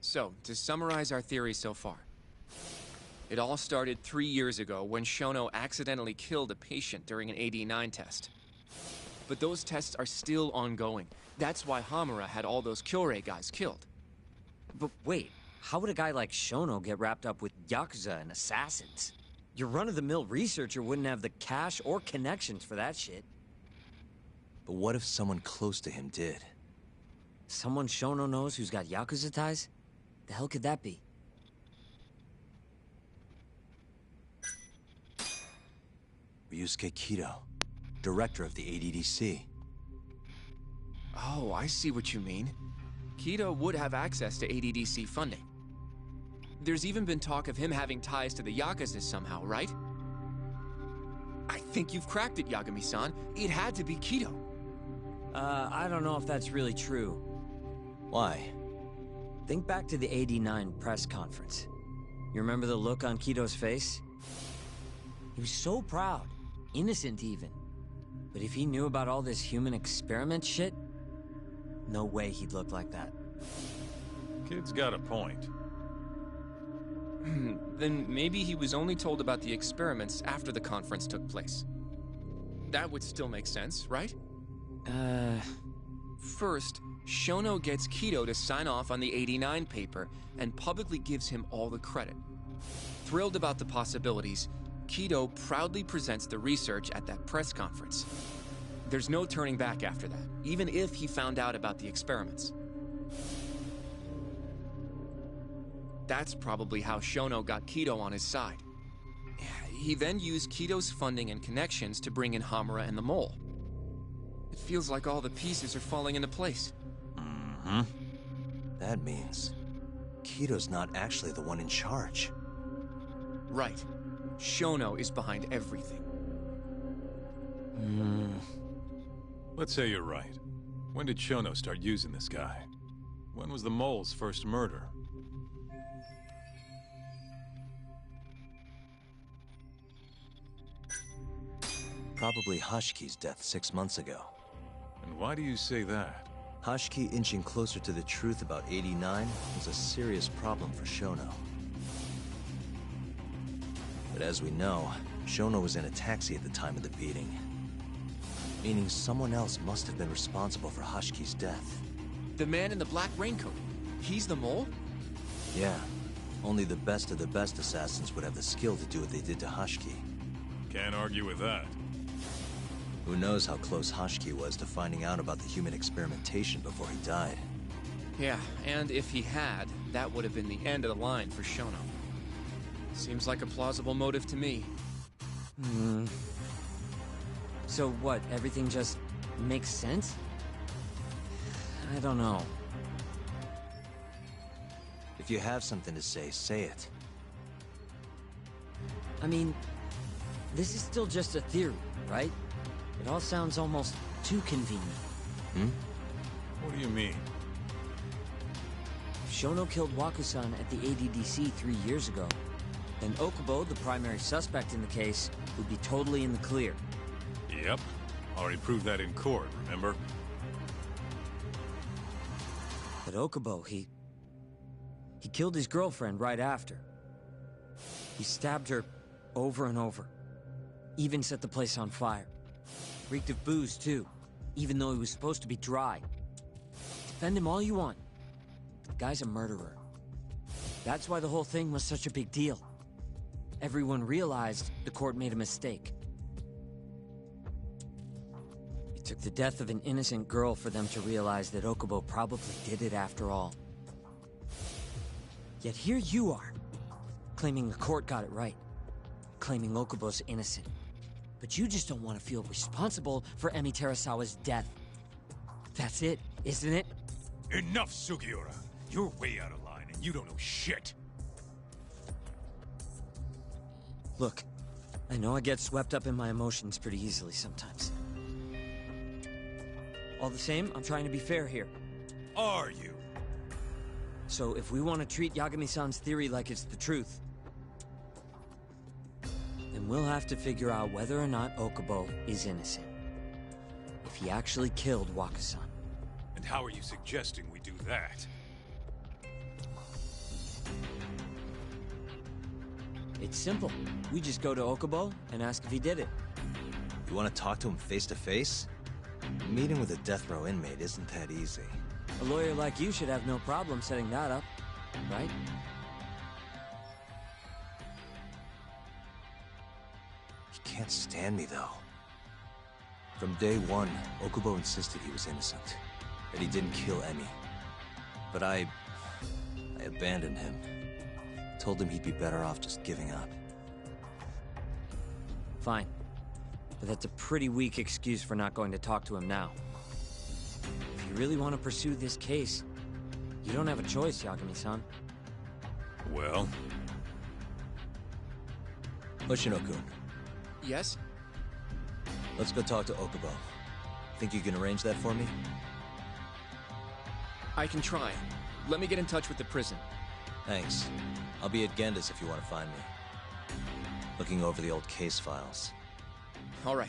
So, to summarize our theory so far. It all started 3 years ago when Shono accidentally killed a patient during an AD9 test. But those tests are still ongoing. That's why Hamura had all those Kyorei guys killed.
But wait, how would a guy like Shono get wrapped up with Yakuza and assassins? Your run-of-the-mill researcher wouldn't have the cash or connections for that shit.
But what if someone close to him did?
Someone Shono knows who's got Yakuza ties? The hell could that be?
Ryusuke Kido, director of the ADDC.
Oh, I see what you mean. Kido would have access to ADDC funding. There's even been talk of him having ties to the Yakuza somehow, right? I think you've cracked it, Yagami-san. It had to be Kido.
I don't know if that's really true.
Why?
Think back to the AD9 press conference. You remember the look on Kido's face? He was so proud, innocent even. But if he knew about all this human experiment shit, no way he'd look like that.
Kid's got a point.
Then maybe he was only told about the experiments after the conference took place. That would still make sense, right? First, Shono gets Kido to sign off on the AD9 paper and publicly gives him all the credit. Thrilled about the possibilities, Kido proudly presents the research at that press conference. There's no turning back after that, even if he found out about the experiments. That's probably how Shono got Kido on his side. He then used Kido's funding and connections to bring in Hamura and the Mole. It feels like all the pieces are falling into place.
Mm-hmm. That means Kido's not actually the one in charge.
Right. Shono is behind everything.
Let's say you're right. When did Shono start using this guy? When was the Mole's first murder?
Probably Hashki's death 6 months ago.
And why do you say that?
Hashki inching closer to the truth about 89 was a serious problem for Shono. But as we know, Shono was in a taxi at the time of the beating. Meaning someone else must have been responsible for Hashki's death.
The man in the black raincoat. He's the Mole?
Yeah. Only the best of the best assassins would have the skill to do what they did to Hashki.
Can't argue with that.
Who knows how close Hashki was to finding out about the human experimentation before he died.
Yeah, and if he had, that would have been the end of the line for Shono. Seems like a plausible motive to me.
So what, everything just makes sense? I don't know.
If you have something to say it.
I mean, this is still just a theory, right? It all sounds almost too convenient.
What do you mean?
If Shono killed Wakusan at the ADDC 3 years ago, then Okubo, the primary suspect in the case, would be totally in the clear.
Yep. Already proved that in court, remember?
But Okubo, he killed his girlfriend right after. He stabbed her over and over. Even set the place on fire. Reeked of booze, too, even though he was supposed to be dry. Defend him all you want, but the guy's a murderer. That's why the whole thing was such a big deal. Everyone realized the court made a mistake. It took the death of an innocent girl for them to realize that Okubo probably did it after all. Yet here you are, claiming the court got it right, claiming Okubo's innocent. But you just don't want to feel responsible for Emi Terasawa's death. That's it, isn't it?
Enough, Sugiura! You're way out of line, and you don't know shit!
Look, I know I get swept up in my emotions pretty easily sometimes. All the same, I'm trying to be fair here.
Are you?
So if we want to treat Yagami-san's theory like it's the truth, then we'll have to figure out whether or not Okubo is innocent. If he actually killed Waka-san.
And how are you suggesting we do that?
It's simple. We just go to Okubo and ask if he did it.
You want to talk to him face to face? Meeting with a death row inmate isn't that easy.
A lawyer like you should have no problem setting that up, right?
He can't stand me, though. From day one, Okubo insisted he was innocent, that he didn't kill Emi. But I abandoned him. Told him he'd be better off just giving up.
Fine. But that's a pretty weak excuse for not going to talk to him now. If you really want to pursue this case, you don't have a choice, Yagami-san.
Well?
Hoshino-kun,
Yes?
let's go talk to Okubo. Think you can arrange that for me?
I can try. Let me get in touch with the prison.
Thanks. I'll be at Genda's if you want to find me. Looking over the old case files.
All right.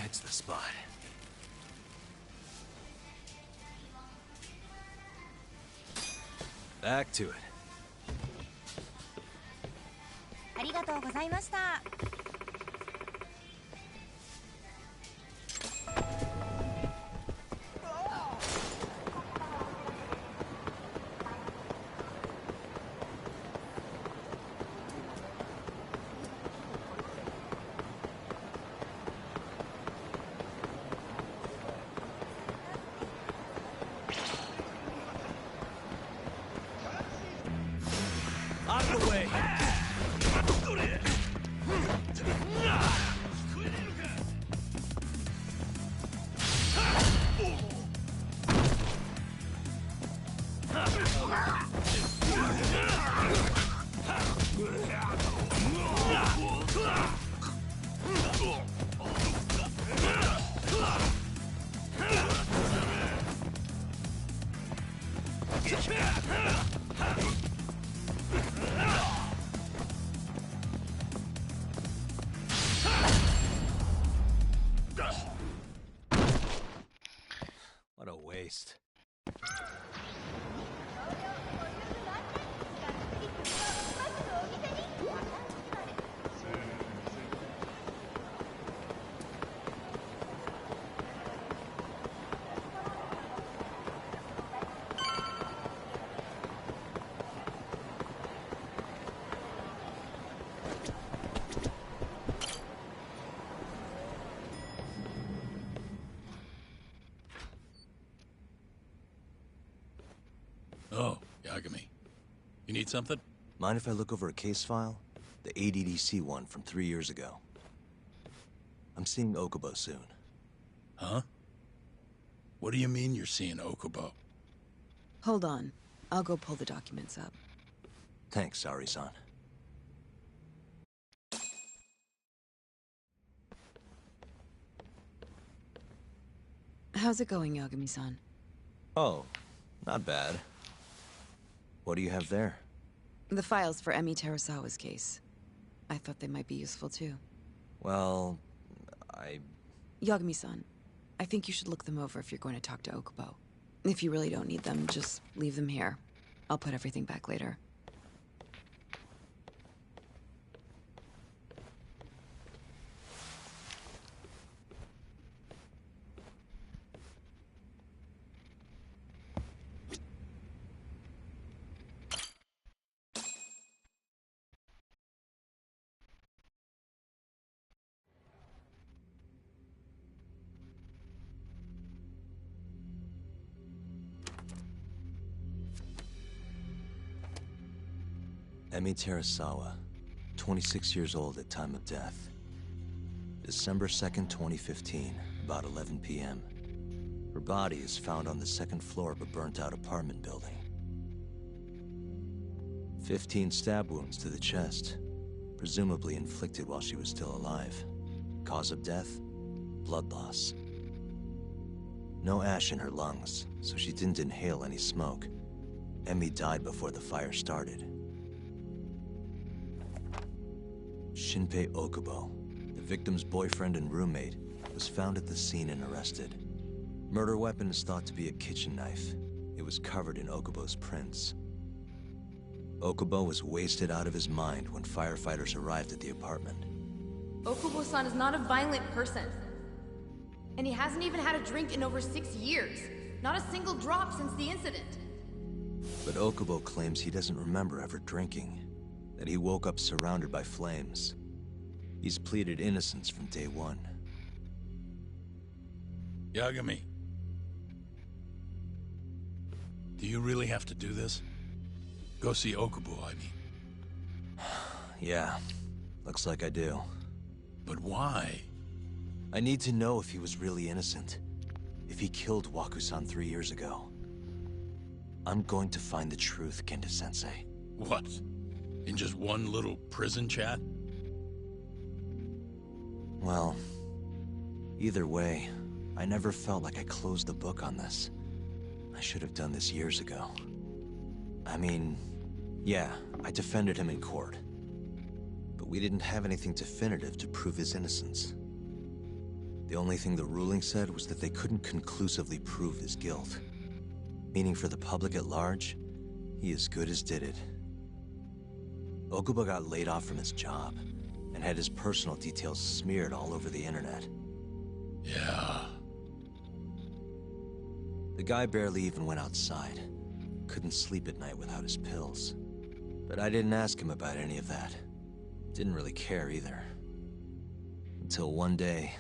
It's the spot. Back to it.
ありがとうございました。
Out of the way!
What a waste.
Oh, Yagami. You need something?
Mind if I look over a case file? The ADDC one from 3 years ago. I'm seeing Okubo soon.
Huh? What do you mean you're seeing Okubo?
Hold on. I'll go pull the documents up.
Thanks, Sari-san.
How's it going, Yagami-san?
Oh, not bad. What do you have there?
The files for Emi Terasawa's case. I thought they might be useful too.
Well,
Yagami-san, I think you should look them over if you're going to talk to Okubo. If you really don't need them, just leave them here. I'll put everything back later.
Emi Terasawa, 26 years old at time of death. December 2nd, 2015, about 11 p.m. Her body is found on the second floor of a burnt-out apartment building. 15 stab wounds to the chest, presumably inflicted while she was still alive. Cause of death? Blood loss. No ash in her lungs, so she didn't inhale any smoke. Emi died before the fire started. Shinpei Okubo, the victim's boyfriend and roommate, was found at the scene and arrested. Murder weapon is thought to be a kitchen knife. It was covered in Okubo's prints. Okubo was wasted out of his mind when firefighters arrived at the apartment.
Okubo-san is not a violent person. And he hasn't even had a drink in over 6 years. Not a single drop since the incident.
But Okubo claims he doesn't remember ever drinking. That he woke up surrounded by flames. He's pleaded innocence from day one.
Yagami. Do you really have to do this? Go see Okubo, I mean.
Yeah, looks like I do.
But why?
I need to know if he was really innocent. If he killed Waku-san 3 years ago. I'm going to find the truth, Kenta-sensei.
What? In just one little prison chat?
Well, either way, I never felt like I closed the book on this. I should have done this years ago. I mean, yeah, I defended him in court. But we didn't have anything definitive to prove his innocence. The only thing the ruling said was that they couldn't conclusively prove his guilt. Meaning for the public at large, he as good as did it. Okubo got laid off from his job, and had his personal details smeared all over the internet.
Yeah.
The guy barely even went outside. Couldn't sleep at night without his pills. But I didn't ask him about any of that. Didn't really care either. Until one day,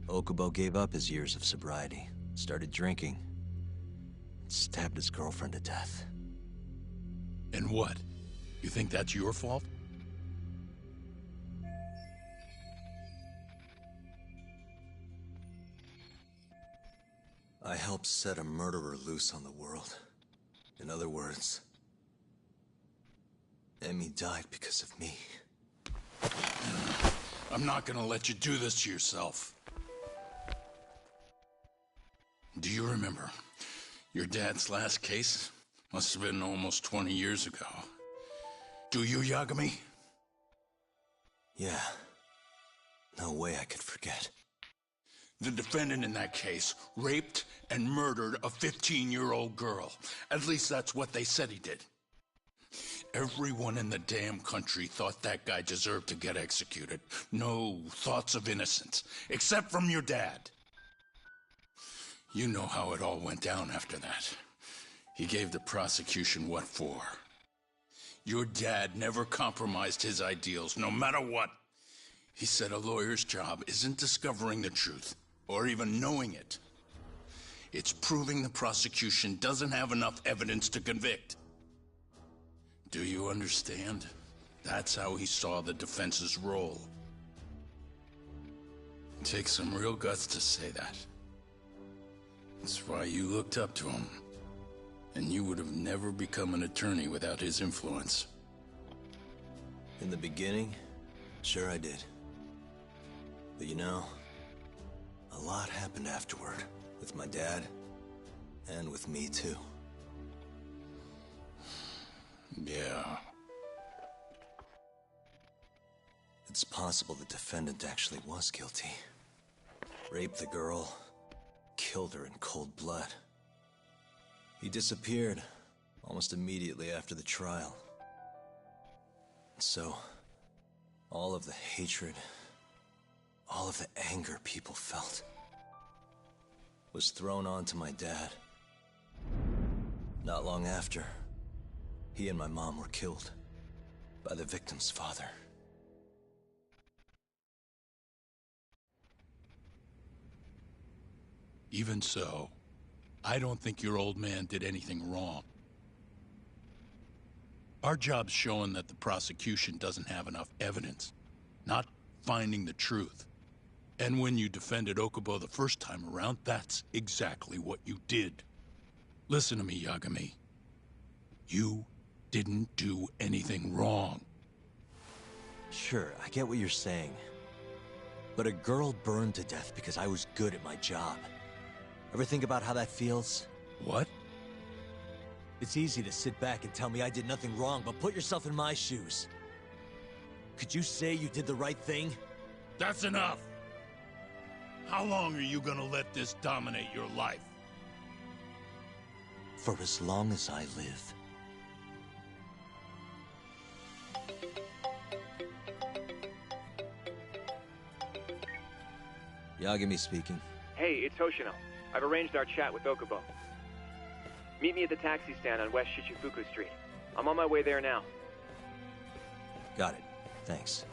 Okubo gave up his years of sobriety, started drinking, and stabbed his girlfriend to death.
And what? You think that's your fault?
I helped set a murderer loose on the world. In other words, Emi died because of me.
I'm not gonna let you do this to yourself. Do you remember your dad's last case? Must have been almost 20 years ago. Do you, Yagami?
Yeah. No way I could forget.
The defendant in that case raped and murdered a 15-year-old girl. At least that's what they said he did. Everyone in the damn country thought that guy deserved to get executed. No thoughts of innocence, except from your dad. You know how it all went down after that. He gave the prosecution what for. Your dad never compromised his ideals, no matter what. He said a lawyer's job isn't discovering the truth, or even knowing it. It's proving the prosecution doesn't have enough evidence to convict. Do you understand? That's how he saw the defense's role. It takes some real guts to say that. That's why you looked up to him. And you would have never become an attorney without his influence.
In the beginning, sure I did. But you know, a lot happened afterward. With my dad. And with me, too.
Yeah.
It's possible the defendant actually was guilty. Raped the girl, killed her in cold blood. He disappeared almost immediately after the trial. So, all of the hatred, all of the anger people felt was thrown onto my dad. Not long after, he and my mom were killed by the victim's father.
Even so, I don't think your old man did anything wrong. Our job's showing that the prosecution doesn't have enough evidence, not finding the truth. And when you defended Okubo the first time around, that's exactly what you did. Listen to me, Yagami. You didn't do anything wrong.
Sure, I get what you're saying. But a girl burned to death because I was good at my job. Ever think about how that feels?
What?
It's easy to sit back and tell me I did nothing wrong, but put yourself in my shoes. Could you say you did the right thing?
That's enough! How long are you gonna let this dominate your life?
For as long as I live. Yagami speaking.
Hey, it's Hoshino. I've arranged our chat with Okubo. Meet me at the taxi stand on West Shichifuku Street. I'm on my way there now.
Got it. Thanks.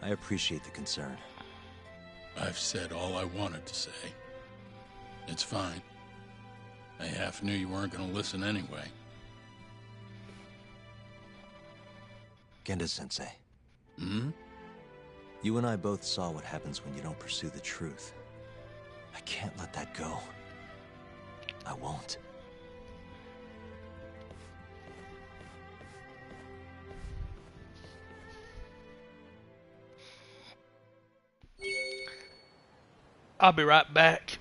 I appreciate the concern.
I've said all I wanted to say. It's fine. I half knew you weren't gonna listen anyway.
Genda-sensei.
Hmm?
You and I both saw what happens when you don't pursue the truth. I can't let that go. I won't.
I'll be right back.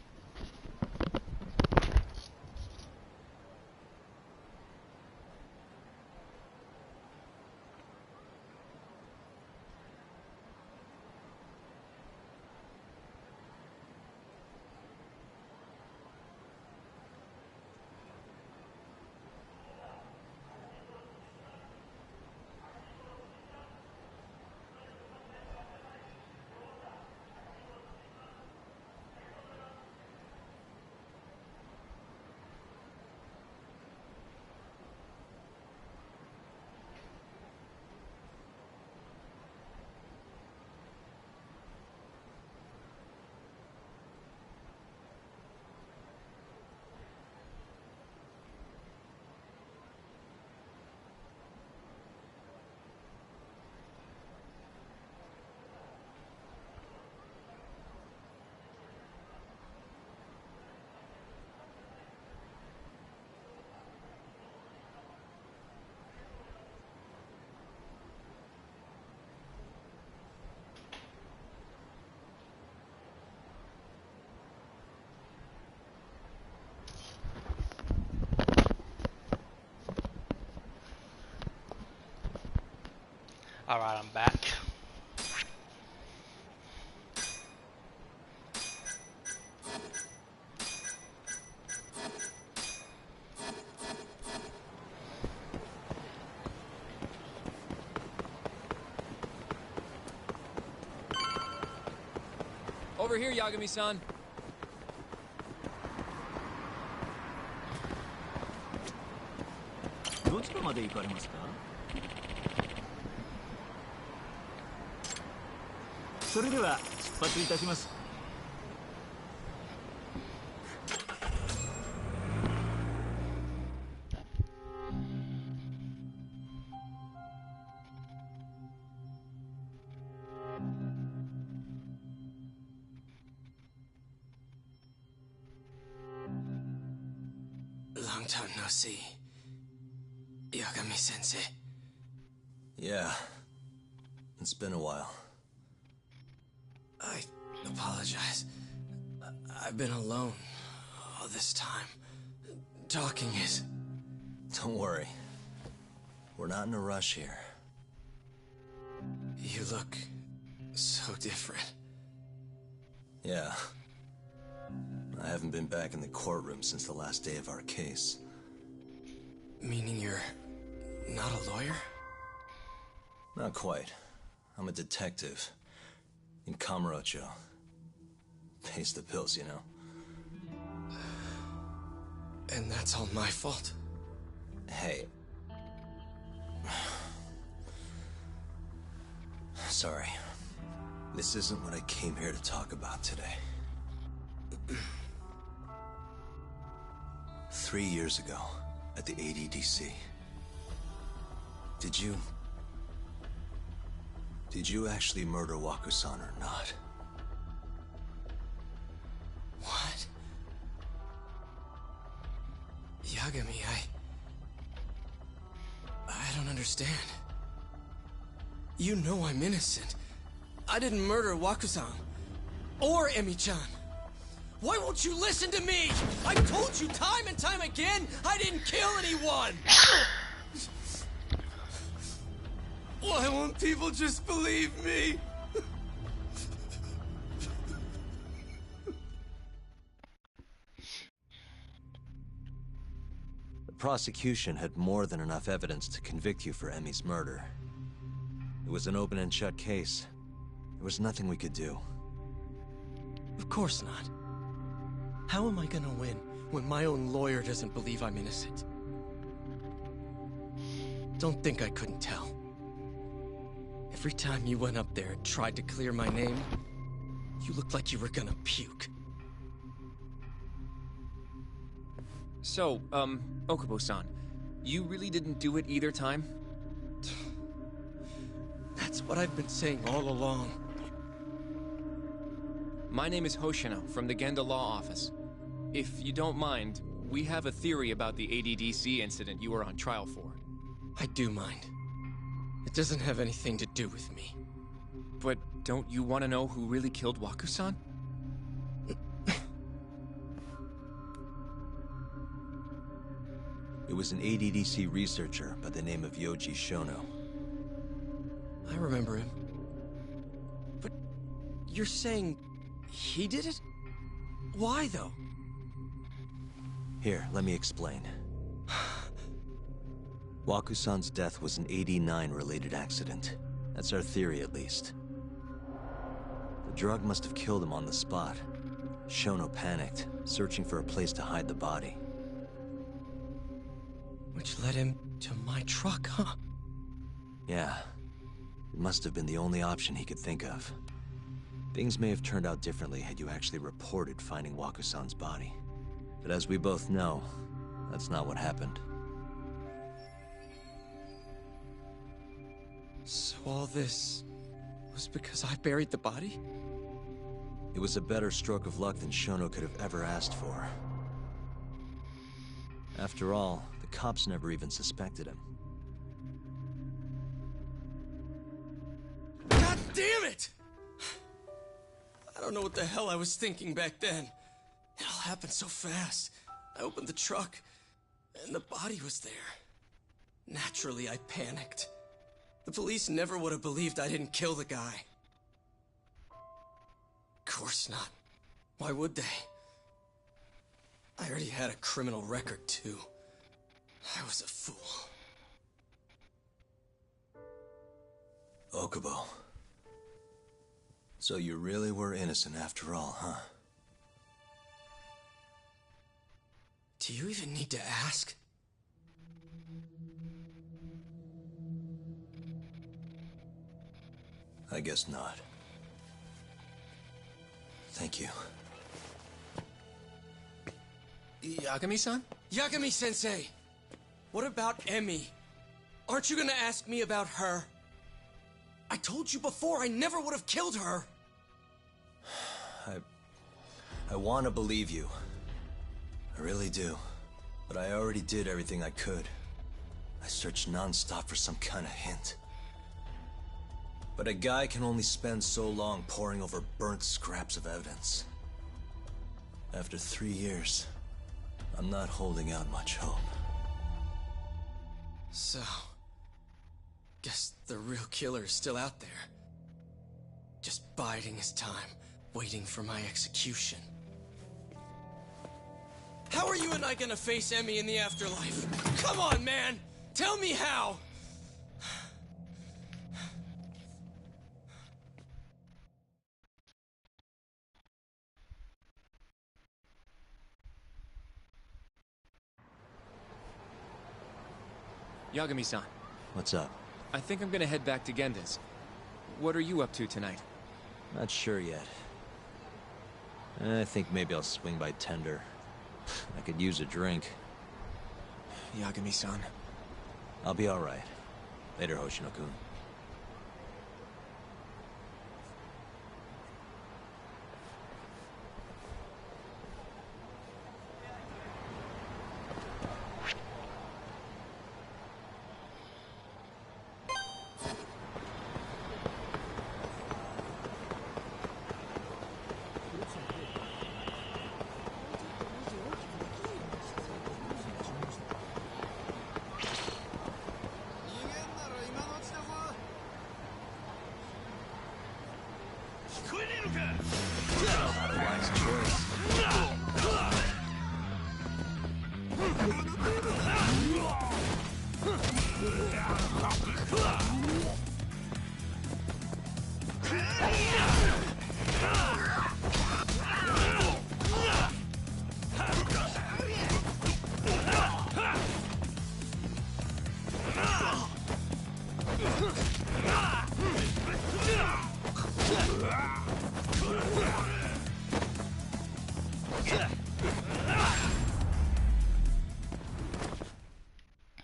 Alright, I'm back.
Over here, Yagami-san.
Long time no see. Yagami-sensei.
Yeah. It's been a while.
I apologize. I've been alone all this time. Talking is...
Don't worry. We're not in a rush here.
You look so different.
Yeah. I haven't been back in the courtroom since the last day of our case.
Meaning you're not a lawyer?
Not quite. I'm a detective. In Kamurocho. Pays the bills, you know.
And that's all my fault?
Hey. Sorry. This isn't what I came here to talk about today. 3 years ago, at the ADDC. Did you actually murder Waku-san or not?
What? Yagami, I don't understand. You know I'm innocent. I didn't murder Waku-san. Or Emi-chan. Why won't you listen to me? I've told you time and time again, I didn't kill anyone! Why won't people just believe me?
The prosecution had more than enough evidence to convict you for Emi's murder. It was an open and shut case. There was nothing we could do.
Of course not. How am I gonna win when my own lawyer doesn't believe I'm innocent? Don't think I couldn't tell. Every time you went up there and tried to clear my name, you looked like you were gonna puke.
So, Okubo-san, you really didn't do it either time?
That's what I've been saying all along.
My name is Hoshino from the Genda Law Office. If you don't mind, we have a theory about the ADDC incident you were on trial for.
I do mind. It doesn't have anything to do with me.
But don't you want to know who really killed Waku-san?
It was an ADDC researcher by the name of Yoji Shono.
I remember him. But you're saying he did it? Why, though?
Here, let me explain. Waku-san's death was an 89-related accident. That's our theory, at least. The drug must have killed him on the spot. Shono panicked, searching for a place to hide the body.
Which led him to my truck, huh?
Yeah. It must have been the only option he could think of. Things may have turned out differently had you actually reported finding Waku-san's body. But as we both know, that's not what happened.
So all this was because I buried the body?
It was a better stroke of luck than Shono could have ever asked for. After all, the cops never even suspected him.
God damn it! I don't know what the hell I was thinking back then. It all happened so fast. I opened the truck, and the body was there. Naturally, I panicked. The police never would have believed I didn't kill the guy. Of course not. Why would they? I already had a criminal record, too. I was a fool.
Okubo. So you really were innocent after all, huh?
Do you even need to ask?
I guess not. Thank you.
Yagami-san? Yagami-sensei! What about Emi? Aren't you gonna ask me about her? I told you before I never would have killed her!
I want to believe you. I really do. But I already did everything I could. I searched non-stop for some kind of hint. But a guy can only spend so long poring over burnt scraps of evidence. After 3 years, I'm not holding out much hope.
So... guess the real killer is still out there. Just biding his time, waiting for my execution. How are you and I gonna face Emmy in the afterlife? Come on, man! Tell me how!
Yagami-san.
What's up?
I think I'm gonna head back to Genda's. What are you up to tonight?
Not sure yet. I think maybe I'll swing by Tender. I could use a drink.
Yagami-san.
I'll be alright. Later, Hoshino-kun.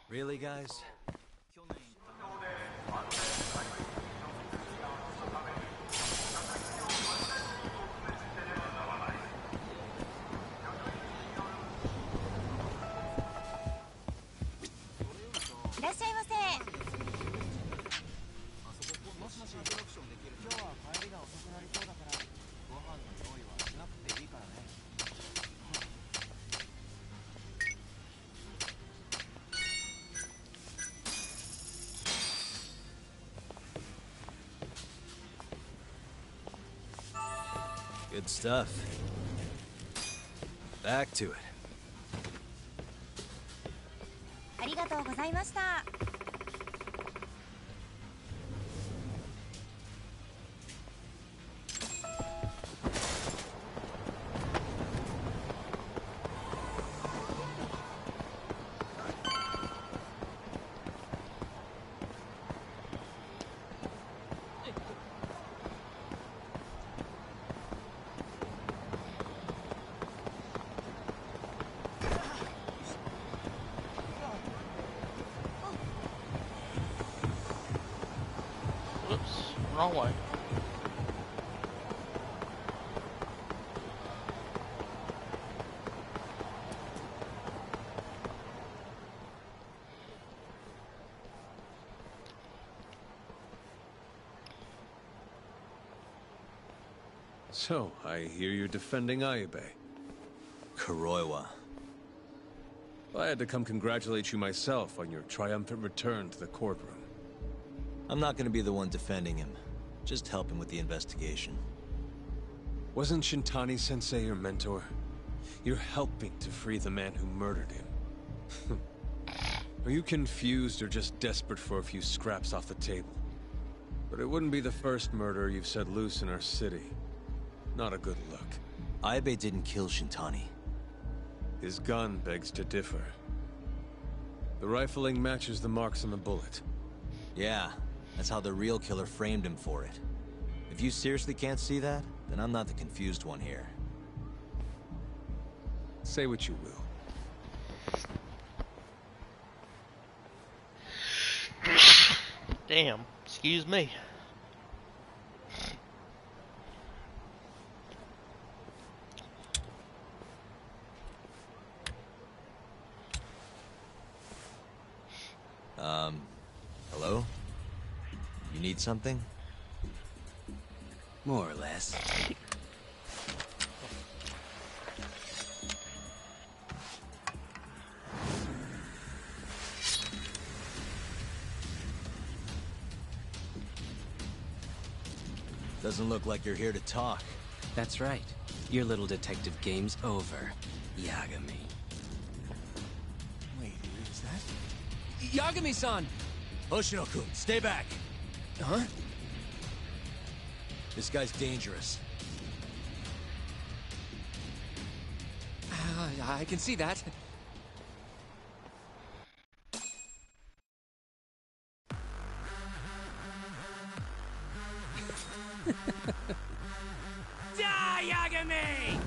Really, guys? Good stuff. Back to it.
ありがとうございました。
Wrong way.
So, I hear you're defending Ayebe.
Kuroiwa.
I had to come congratulate you myself on your triumphant return to the courtroom.
I'm not gonna be the one defending him. Just help him with the investigation.
Wasn't Shintani-sensei your mentor? You're helping to free the man who murdered him. Are you confused or just desperate for a few scraps off the table? But it wouldn't be the first murder you've set loose in our city. Not a good look.
Ayebe didn't kill Shintani.
His gun begs to differ. The rifling matches the marks on the bullet.
Yeah, that's how the real killer framed him for it. If you seriously can't see that, then I'm not the confused one here.
Say what you will.
Damn, excuse me.
Hello? You need something?
More or less.
Doesn't look like you're here to talk.
That's right. Your little detective game's over, Yagami.
Wait, is that... Yagami-san!
Hoshino-kun, stay back!
Huh?
This guy's dangerous.
I can see that.
Die, Yagami!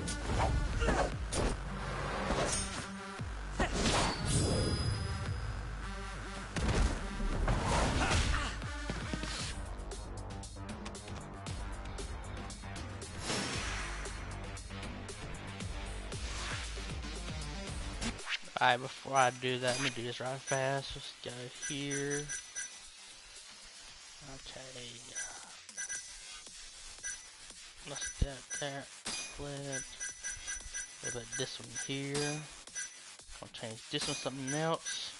Alright, before I do that, let me do this right fast. Let's go here. Okay. Let's step that. Flip. We'll put this one here. I'll change this one to something else.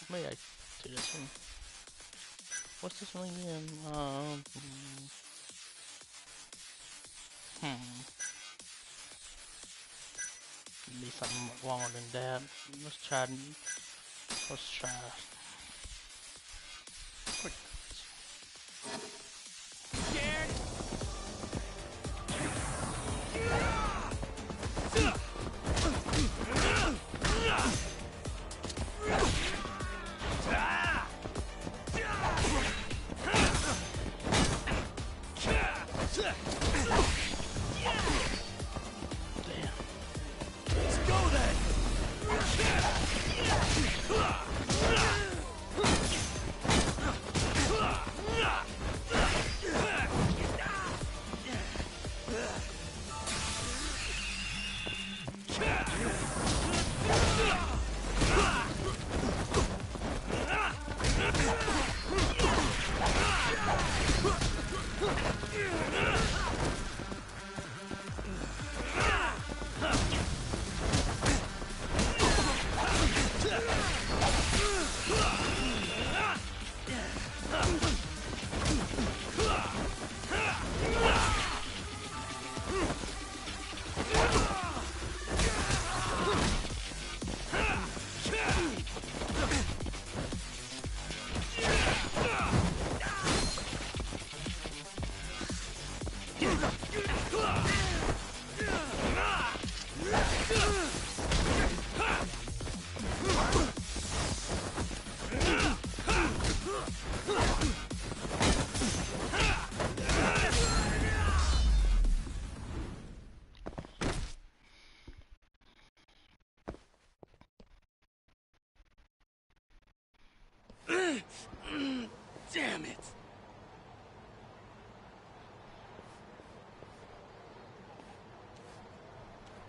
Maybe I do this one. What's this one again? Be something longer than that. Let's try. Quick.
Scared? Damn it!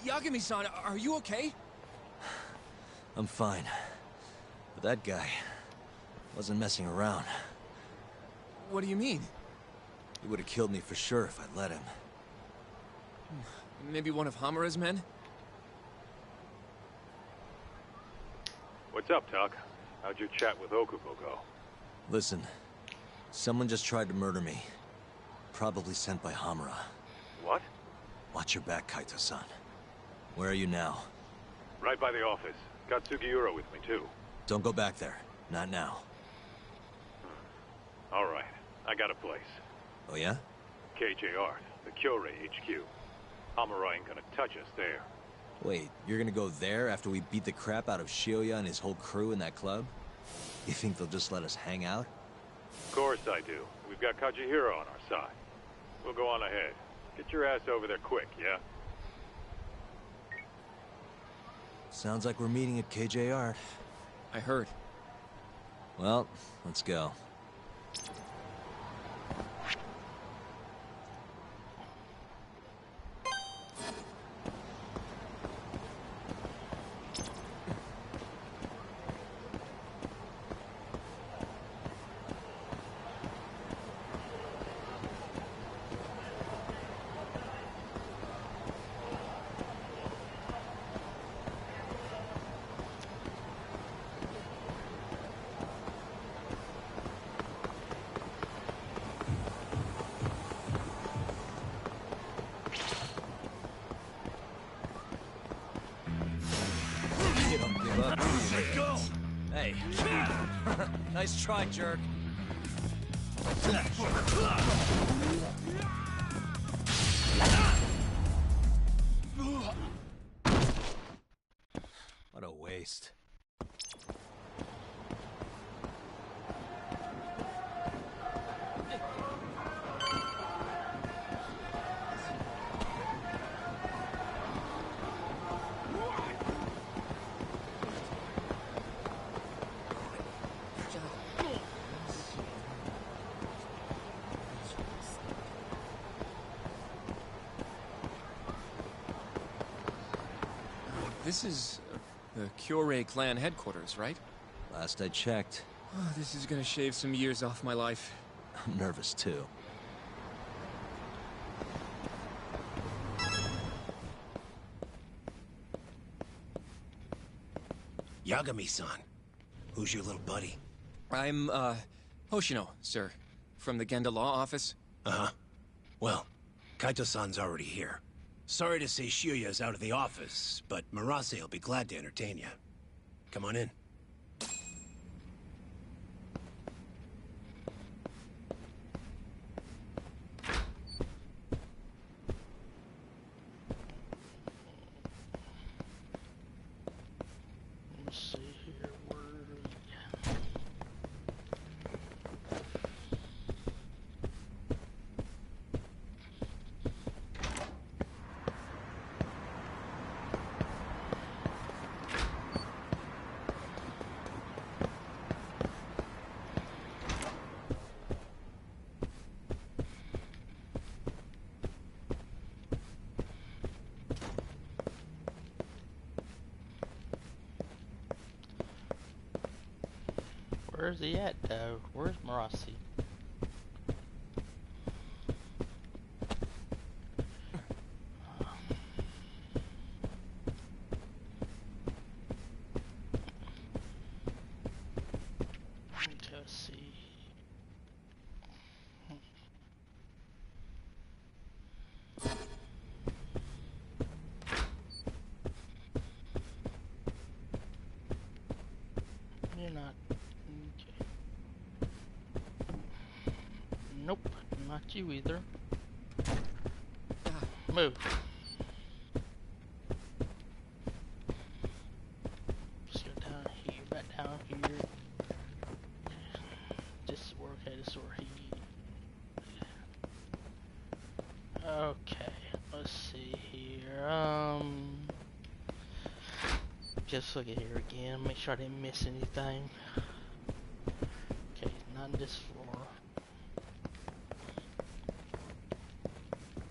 Yagami-san, are you okay?
I'm fine. But that guy wasn't messing around.
What do you mean?
He would have killed me for sure if I'd let him.
Maybe one of Hamura's men?
What's up, Tuck? How'd your chat with Okubo go?
Listen, someone just tried to murder me. Probably sent by Hamura.
What?
Watch your back, Kaito-san. Where are you now?
Right by the office. Got Sugiura with me, too.
Don't go back there. Not now.
All right. I got a place.
Oh, yeah?
KJ Art, the Kyorei HQ. Hamura ain't gonna touch us there.
Wait, you're gonna go there after we beat the crap out of Shioya and his whole crew in that club? You think they'll just let us hang out?
Of course I do. We've got Kajihiro on our side. We'll go on ahead. Get your ass over there quick, yeah?
Sounds like we're meeting at KJ Art.
I heard.
Well, let's go. Nice try, jerk. What a waste.
This is the Kyorei clan headquarters, right?
Last I checked.
Oh, this is gonna shave some years off my life.
I'm nervous too.
Yagami-san. Who's your little buddy?
I'm, Hoshino, sir. From the Genda Law Office.
Uh-huh. Well, Kaito-san's already here. Sorry to say Shiuya's out of the office, but Murase will be glad to entertain you. Come on in.
Let's see here, where's he at, though? Where's Murase? Let's see. You're not. Okay. Nope, not you either. Move. Just go down here, back down here. This is where, okay, this is where he. Okay, let's see here. Just look at here again, make sure I didn't miss anything. Okay, not this floor.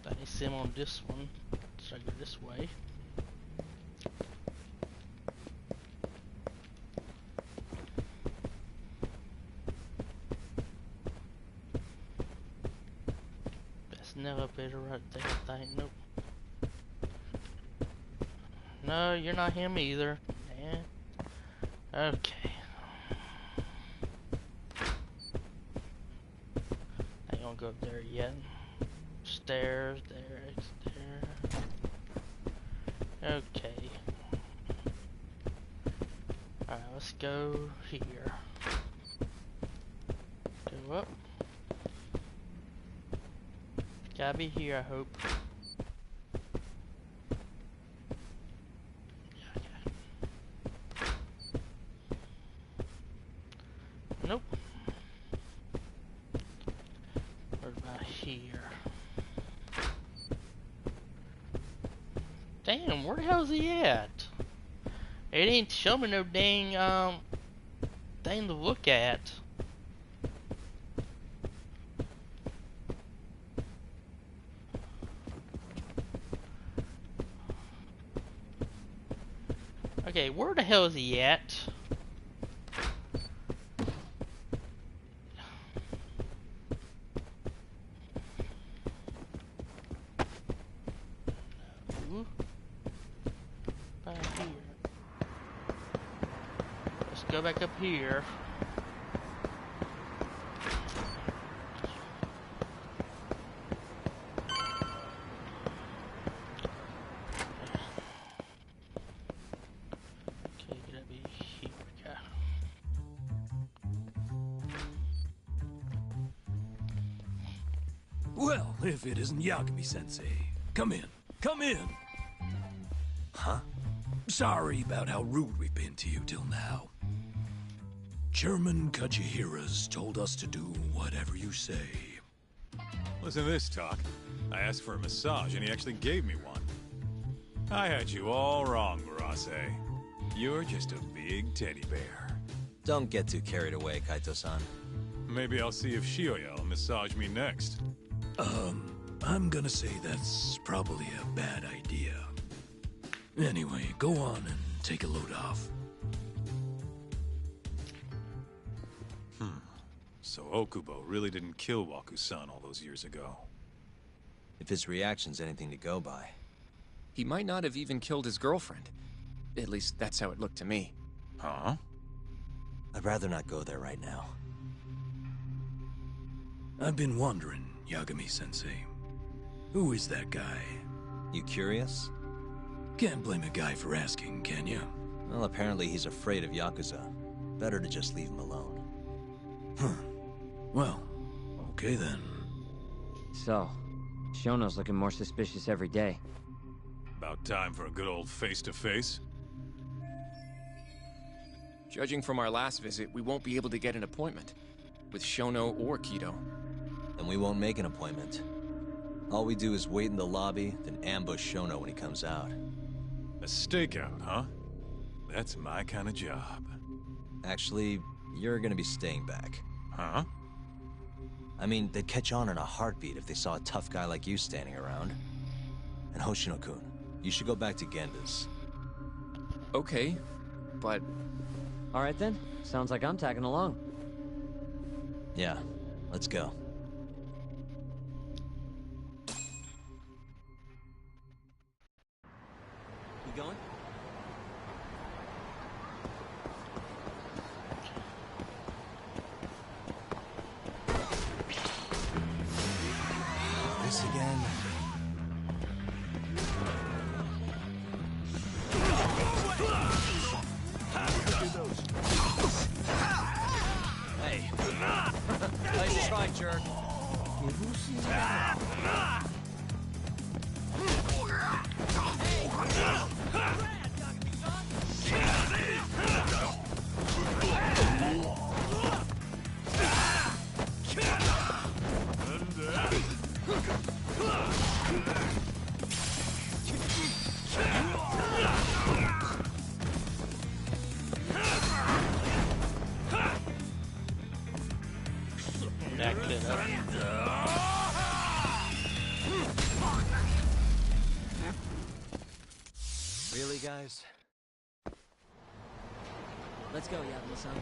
I see him on this one. Should I go this way? That's an elevator right there, I think. Nope. No, you're not him either. Yeah. Okay. I ain't gonna go up there yet. Stairs, there. Okay. Alright, let's go here. Go up. Gotta be here, I hope. Nope. What about here? Damn, where the hell is he at? It ain't showing me no dang thing to look at. Okay, where the hell is he at? Go back up here. Okay, gonna be here.
Well, if it isn't Yagami-sensei. Come in. Come in!
Huh?
Sorry about how rude we've been to you till now. Chairman Kajihira's told us to do whatever you say.
Listen to this talk. I asked for a massage and he actually gave me one. I had you all wrong, Murase. You're just a big teddy bear.
Don't get too carried away, Kaito-san.
Maybe I'll see if Shioya will massage me next.
I'm gonna say that's probably a bad idea. Anyway, go on and take a load off.
So Okubo really didn't kill Waku-san all those years ago.
If his reaction's anything to go by.
He might not have even killed his girlfriend. At least that's how it looked to me.
Huh?
I'd rather not go there right now.
I've been wondering, Yagami-sensei. Who is that guy?
You curious?
Can't blame a guy for asking, can you?
Well, apparently he's afraid of Yakuza. Better to just leave him alone.
Well, okay then.
So, Shono's looking more suspicious every day.
About time for a good old face-to-face.
Judging from our last visit, we won't be able to get an appointment. With Shono or Kido.
And we won't make an appointment. All we do is wait in the lobby, then ambush Shono when he comes out.
A stakeout, huh? That's my kind of job.
Actually, you're gonna be staying back.
Huh?
I mean, they'd catch on in a heartbeat if they saw a tough guy like you standing around. And Hoshino-kun, you should go back to Genda's.
Okay, but...
Alright then, sounds like I'm tagging along.
Yeah, let's go.
You going?
This again? Hey. Nice try, jerk. Really, guys?
Let's go, Yagami-san.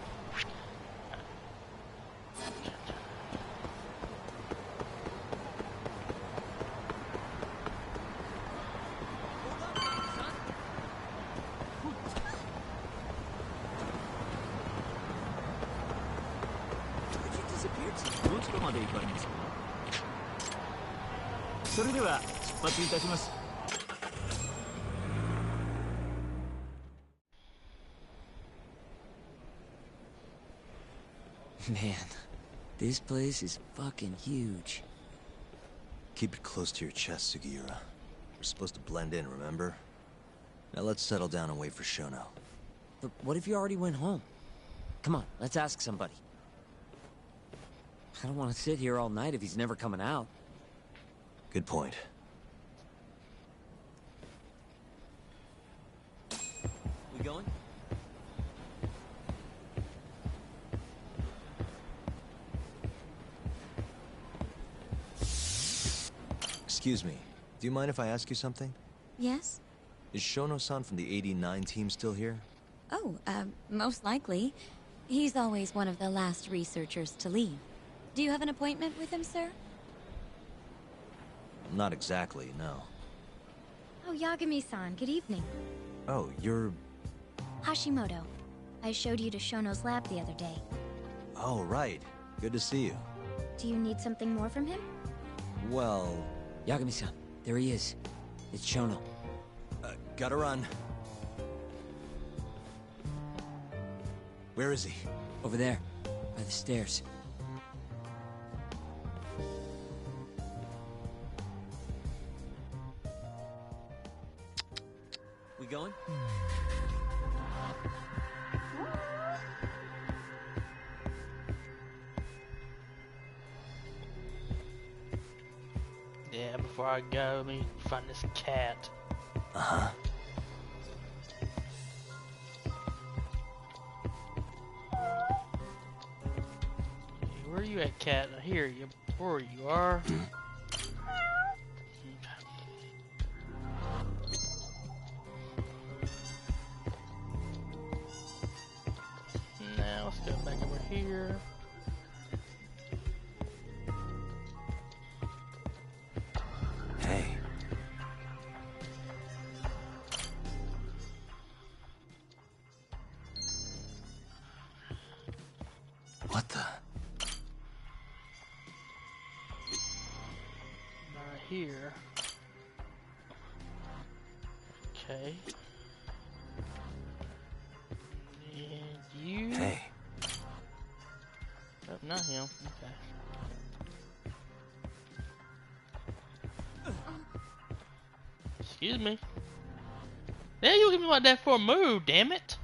Man, this place is fucking huge.
Keep it close to your chest, Sugiura. We're supposed to blend in, remember? Now let's settle down and wait for Shono.
But what if you already went home? Come on, let's ask somebody. I don't want to sit here all night if he's never coming out.
Good point.
We going?
Excuse me, do you mind if I ask you something?
Yes?
Is Shono-san from the 89 team still here?
Oh, most likely. He's always one of the last researchers to leave. Do you have an appointment with him, sir?
Not exactly, no.
Oh, Yagami-san, good evening.
Oh, you're...
Hashimoto. I showed you to Shono's lab the other day.
Oh, right. Good to see you.
Do you need something more from him?
Well...
Yagami-san, there he is. It's Shono.
Gotta run. Where is he?
Over there, by the stairs.
Yeah, before I go, let me find this cat.
Uh-huh.
Where are you at, cat? Here, you. Where you are. Now let's go back over here.
Hey. What the?
Right here. Okay. And you.
Hey.
Oh, not him. Okay. Excuse me. Yeah, you give me like that for a move, damn it.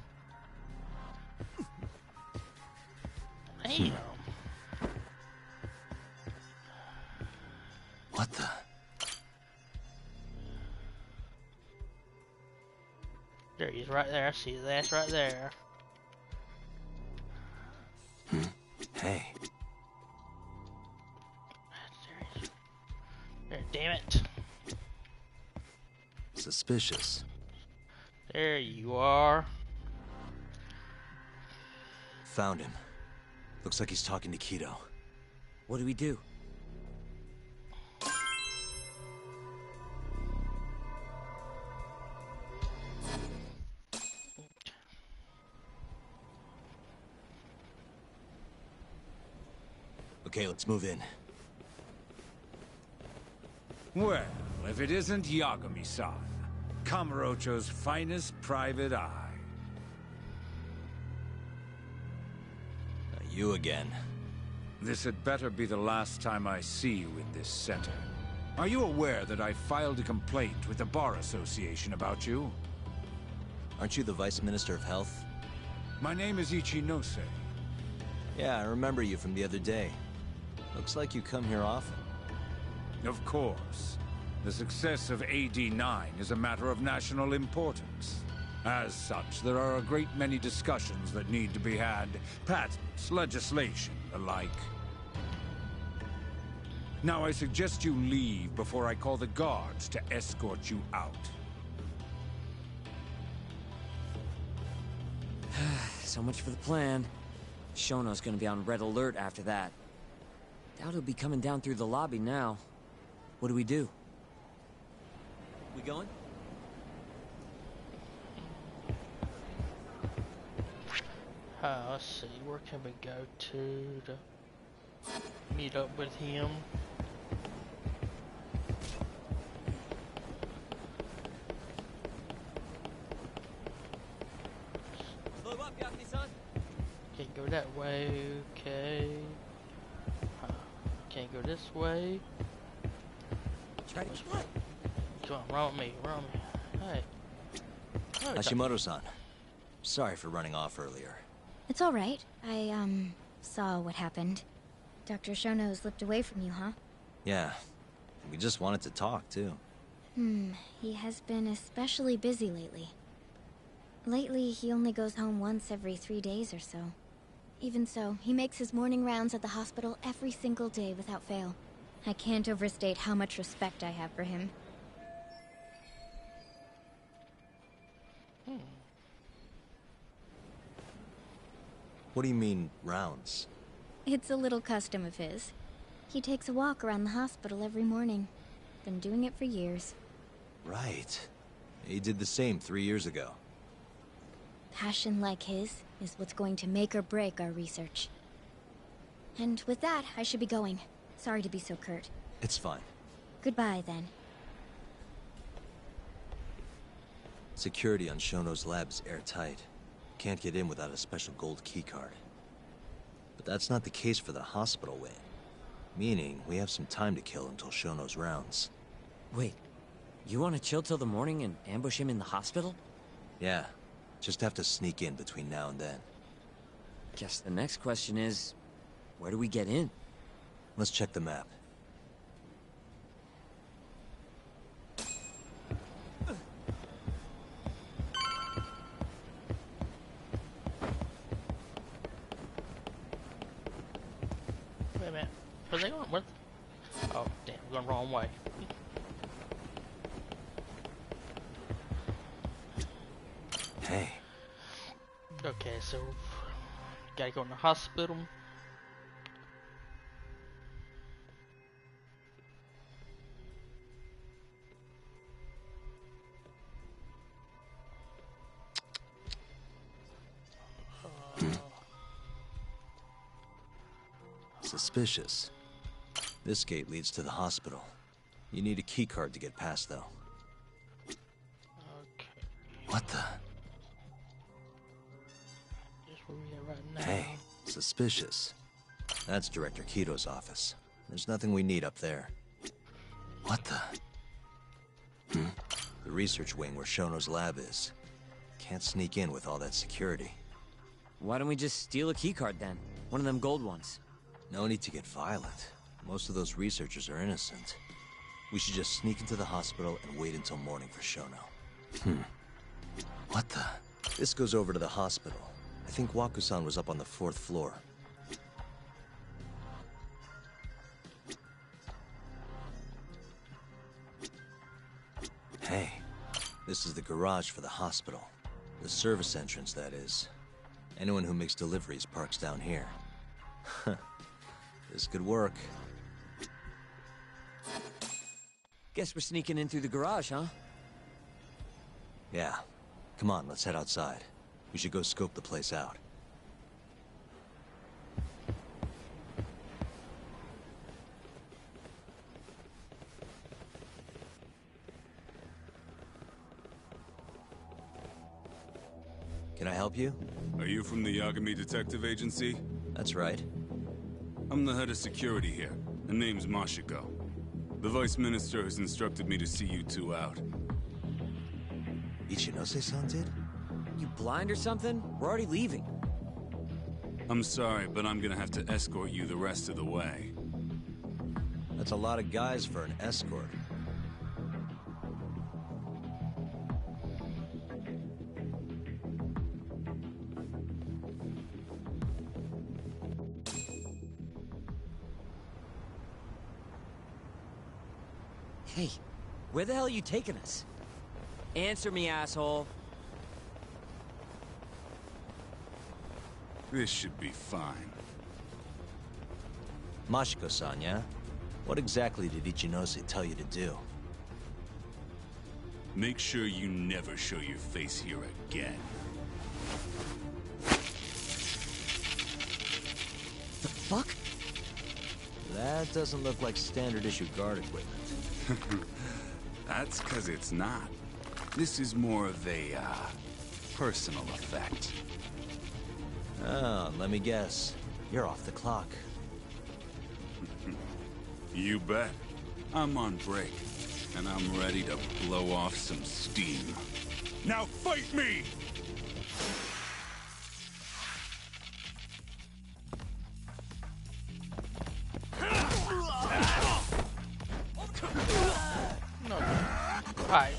Damn.
What the?
There he is, right there. I see his ass right there.
Hey.
There, damn it.
Suspicious.
There you are.
Found him. Looks like he's talking to Keto.
What do we do?
Okay, let's move in.
Well, if it isn't Yagami-san, Kamurocho's finest private eye.
You again.
This had better be the last time I see you in this center. Are you aware that I filed a complaint with the Bar Association about you?
Aren't you the Vice Minister of Health?
My name is Ichinose.
Yeah, I remember you from the other day. Looks like you come here often.
Of course. The success of AD-9 is a matter of national importance. As such, there are a great many discussions that need to be had. Patents, legislation, the like. Now I suggest you leave before I call the guards to escort you out.
So much for the plan. Shono's gonna be on red alert after that. Doubt he'll be coming down through the lobby now. What do we do?
We going?
Let's see, where can we go to meet up with him?
Slow up, Yaki-san.
Can't go that way, okay. Can't go this way.
Try to keep up.
Come on, run with me, run with me. Hey. Oh,
Hashimoto-san. Sorry for running off earlier.
It's all right. I, saw what happened. Dr. Shono slipped away from you, huh?
Yeah. We just wanted to talk, too.
He has been especially busy lately. Lately, he only goes home once every 3 days or so. Even so, he makes his morning rounds at the hospital every single day without fail. I can't overstate how much respect I have for him.
What do you mean, rounds?
It's a little custom of his. He takes a walk around the hospital every morning. Been doing it for years.
Right. He did the same 3 years ago.
Passion like his is what's going to make or break our research. And with that, I should be going. Sorry to be so curt.
It's fine.
Goodbye, then.
Security on Shono's lab is airtight. Can't get in without a special gold keycard. But that's not the case for the hospital wing. Meaning, we have some time to kill until Shono's rounds.
Wait, you want to chill till the morning and ambush him in the hospital?
Yeah, just have to sneak in between now and then.
Guess the next question is, where do we get in?
Let's check the map.
Wait a minute. Where are they going? What? Oh, damn. We're going the wrong way.
Hey.
Okay, so gotta go in the hospital.
Suspicious. This gate leads to the hospital. You need a key card to get past, though.
Okay.
What the?
Just where we are right now.
Hey, suspicious. That's Director Keto's office. There's nothing we need up there. What the? The research wing where Shono's lab is. Can't sneak in with all that security.
Why don't we just steal a keycard then? One of them gold ones.
No need to get violent. Most of those researchers are innocent. We should just sneak into the hospital and wait until morning for Shono. What the? This goes over to the hospital. I think Waku-san was up on the 4th floor. Hey, this is the garage for the hospital. The service entrance, that is. Anyone who makes deliveries parks down here. This could work.
Guess we're sneaking in through the garage, huh?
Yeah. Come on, let's head outside. We should go scope the place out. Can I help you?
Are you from the Yagami Detective Agency?
That's right.
I'm the head of security here. Her name's Mashiko. The Vice Minister has instructed me to see you two out.
Ichinose-san did?
You blind or something? We're already leaving.
I'm sorry, but I'm gonna have to escort you the rest of the way.
That's a lot of guys for an escort.
Hey, where the hell are you taking us? Answer me, asshole.
This should be fine.
Mashiko-san, yeah? What exactly did Ichinose tell you to do?
Make sure you never show your face here again.
The fuck?
That doesn't look like standard issue guard equipment.
That's 'cause it's not. This is more of a, personal effect.
Oh, let me guess. You're off the clock.
You bet. I'm on break, and I'm ready to blow off some steam. Now fight me!
No. Hi.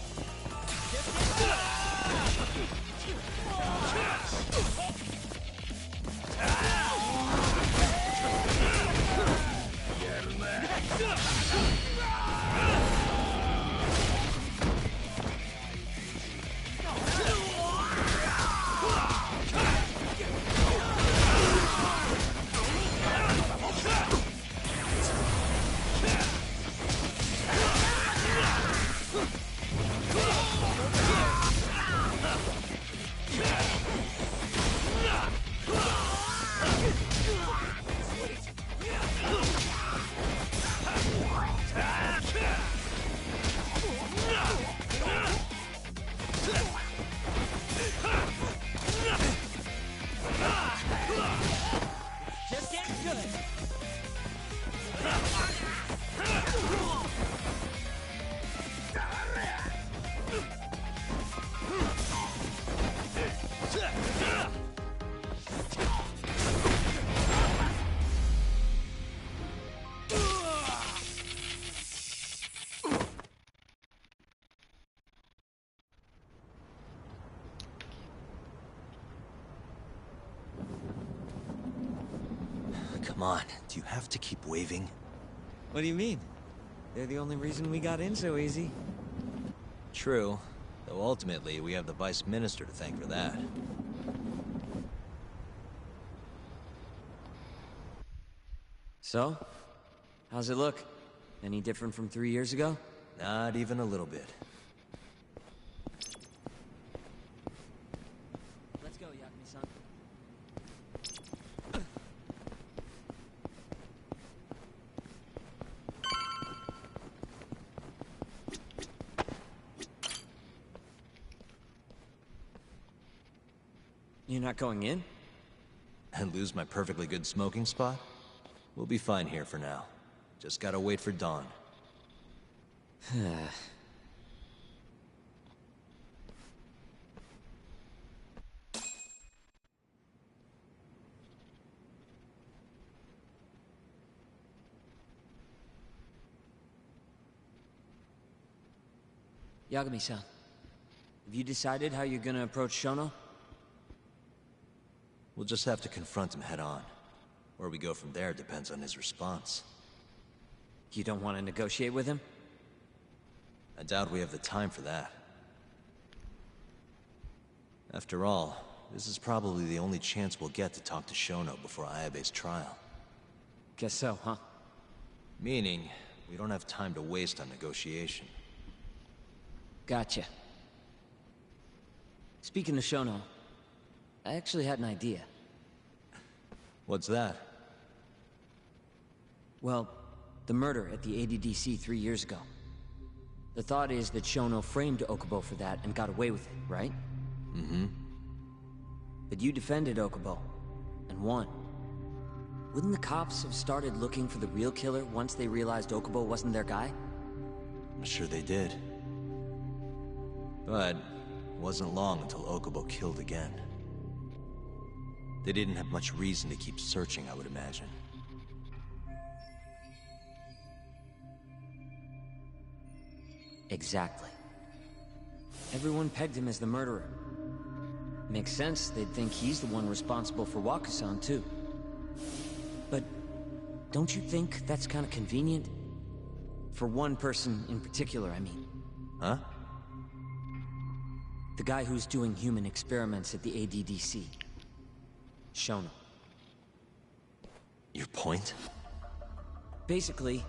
on, do you have to keep waving?
What do you mean? They're the only reason we got in so easy.
True, though ultimately we have the Vice Minister to thank for that.
So? How's it look? Any different from 3 years ago?
Not even a little bit.
Let's go, Yakume-san. You're not going in?
And lose my perfectly good smoking spot? We'll be fine here for now. Just gotta wait for dawn.
Yagami-san, have you decided how you're gonna approach Shono?
We'll just have to confront him head on. Where we go from there depends on his response.
You don't want to negotiate with him?
I doubt we have the time for that. After all, this is probably the only chance we'll get to talk to Shono before Ayabe's trial.
Guess so, huh?
Meaning, we don't have time to waste on negotiation.
Gotcha. Speaking of Shono, I actually had an idea.
What's that?
Well, the murder at the ADDC 3 years ago. The thought is that Shono framed Okubo for that and got away with it, right?
Mm-hmm.
But you defended Okubo, and won. Wouldn't the cops have started looking for the real killer once they realized Okubo wasn't their guy?
I'm sure they did. But it wasn't long until Okubo killed again. They didn't have much reason to keep searching, I would imagine.
Exactly. Everyone pegged him as the murderer. Makes sense, they'd think he's the one responsible for Wakusan, too. But don't you think that's kind of convenient? For one person in particular, I mean.
Huh?
The guy who's doing human experiments at the ADDC. Shono.
Your point?
Basically,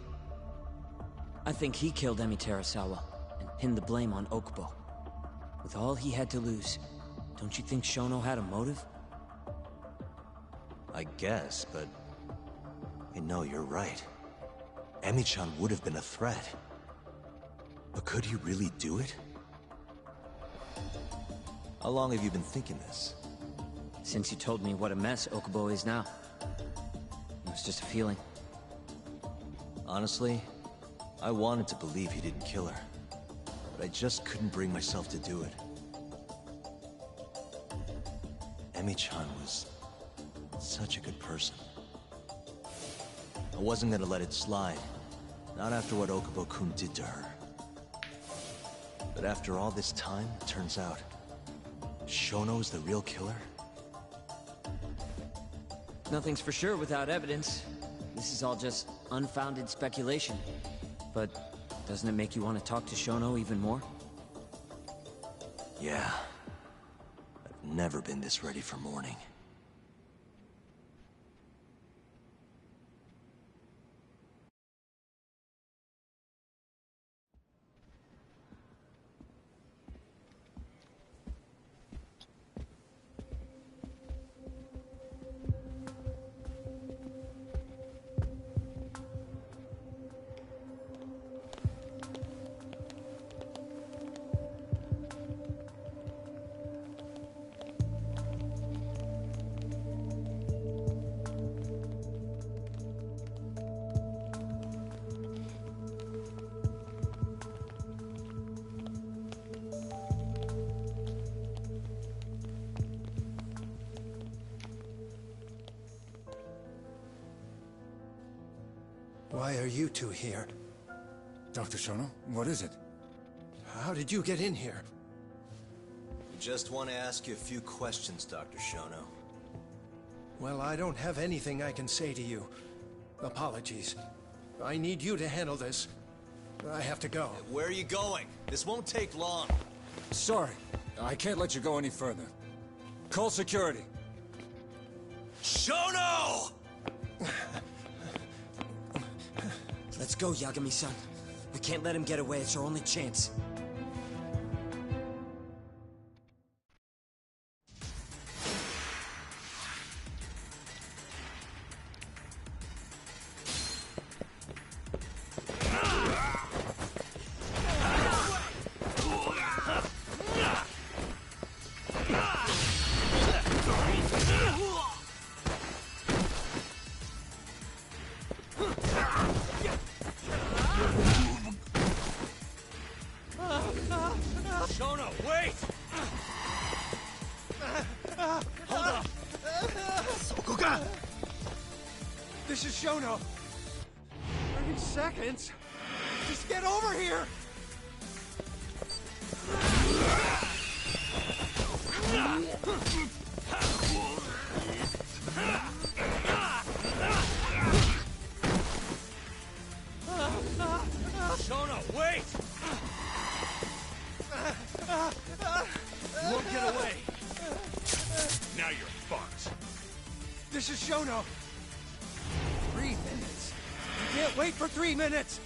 I think he killed Emi Terasawa and pinned the blame on Okubo. With all he had to lose, don't you think Shono had a motive?
I guess, but... no, you're right. Emi-chan would have been a threat. But could he really do it? How long have you been thinking this?
Since you told me what a mess Okubo is now. It was just a feeling.
Honestly, I wanted to believe he didn't kill her. But I just couldn't bring myself to do it. Emi-chan was such a good person. I wasn't gonna let it slide. Not after what Okubo-kun did to her. But after all this time, it turns out Shono is the real killer?
Nothing's for sure without evidence. This is all just unfounded speculation. But doesn't it make you want to talk to Shono even more?
Yeah. I've never been this ready for morning.
Why are you two here?
Dr. Shono, what is it?
How did you get in here?
Just want to ask you a few questions, Dr. Shono.
Well, I don't have anything I can say to you. Apologies. I need you to handle this. I have to go.
Where are you going? This won't take long.
Sorry, I can't let you go any further. Call security.
Shono!
Let's go, Yagami-san. We can't let him get away. It's our only chance.
Shono, wait! Hold up!
Sokoga! This is Shono. 30 seconds. Just get over here!
Shono, wait! You won't get away.
Now you're fucked. This is Shono. 3 minutes. You can't wait for 3 minutes.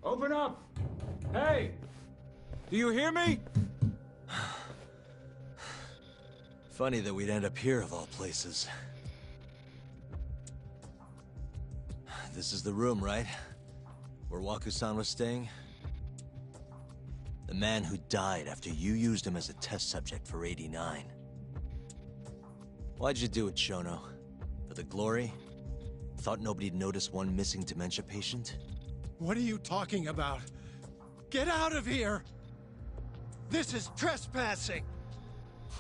Open up! Hey! Do you hear me?
Funny that we'd end up here of all places. This is the room, right? Where Waku-san was staying? The man who died after you used him as a test subject for 89. Why'd you do it, Shono? For the glory? Thought nobody'd notice one missing dementia patient?
What are you talking about? Get out of here! This is trespassing!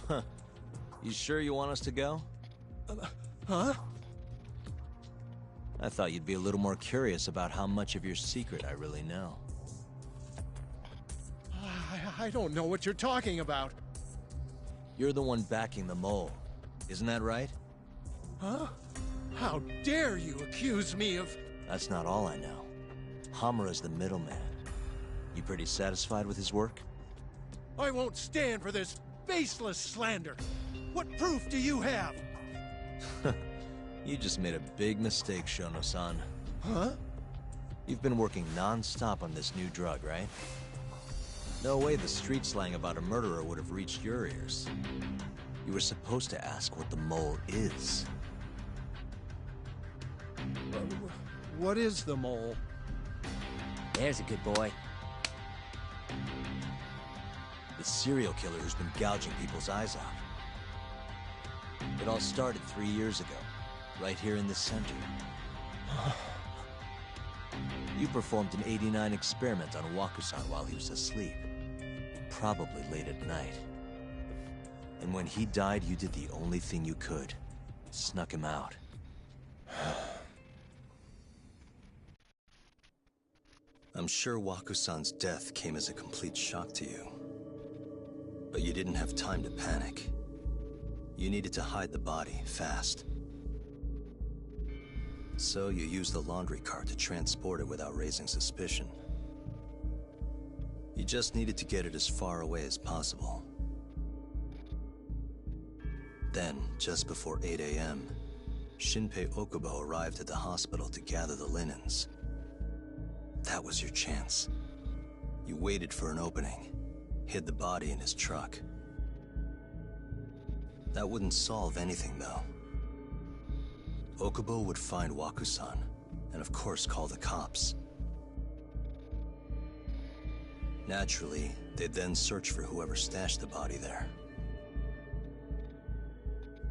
Huh. You sure you want us to go?
Huh?
I thought you'd be a little more curious about how much of your secret I really know.
I don't know what you're talking about.
You're the one backing the mole, isn't that right?
Huh? How dare you accuse me of...
That's not all I know. Hamura's the middleman. You pretty satisfied with his work?
I won't stand for this baseless slander. What proof do you have?
You just made a big mistake, Shono-san.
Huh?
You've been working non-stop on this new drug, right? No way the street slang about a murderer would have reached your ears. You were supposed to ask what the mole is.
What is the mole?
There's a good boy.
The serial killer who's been gouging people's eyes out. It all started 3 years ago, right here in this center. You performed an 89 experiment on Wakusan while he was asleep. Probably late at night. And when he died, you did the only thing you could. Snuck him out. I'm sure Wakusan's death came as a complete shock to you. But you didn't have time to panic. You needed to hide the body, fast. So you used the laundry cart to transport it without raising suspicion. You just needed to get it as far away as possible. Then, just before 8 a.m., Shinpei Okubo arrived at the hospital to gather the linens. That was your chance. You waited for an opening, hid the body in his truck. That wouldn't solve anything, though. Okubo would find Wakusan, and of course call the cops. Naturally, they'd then search for whoever stashed the body there.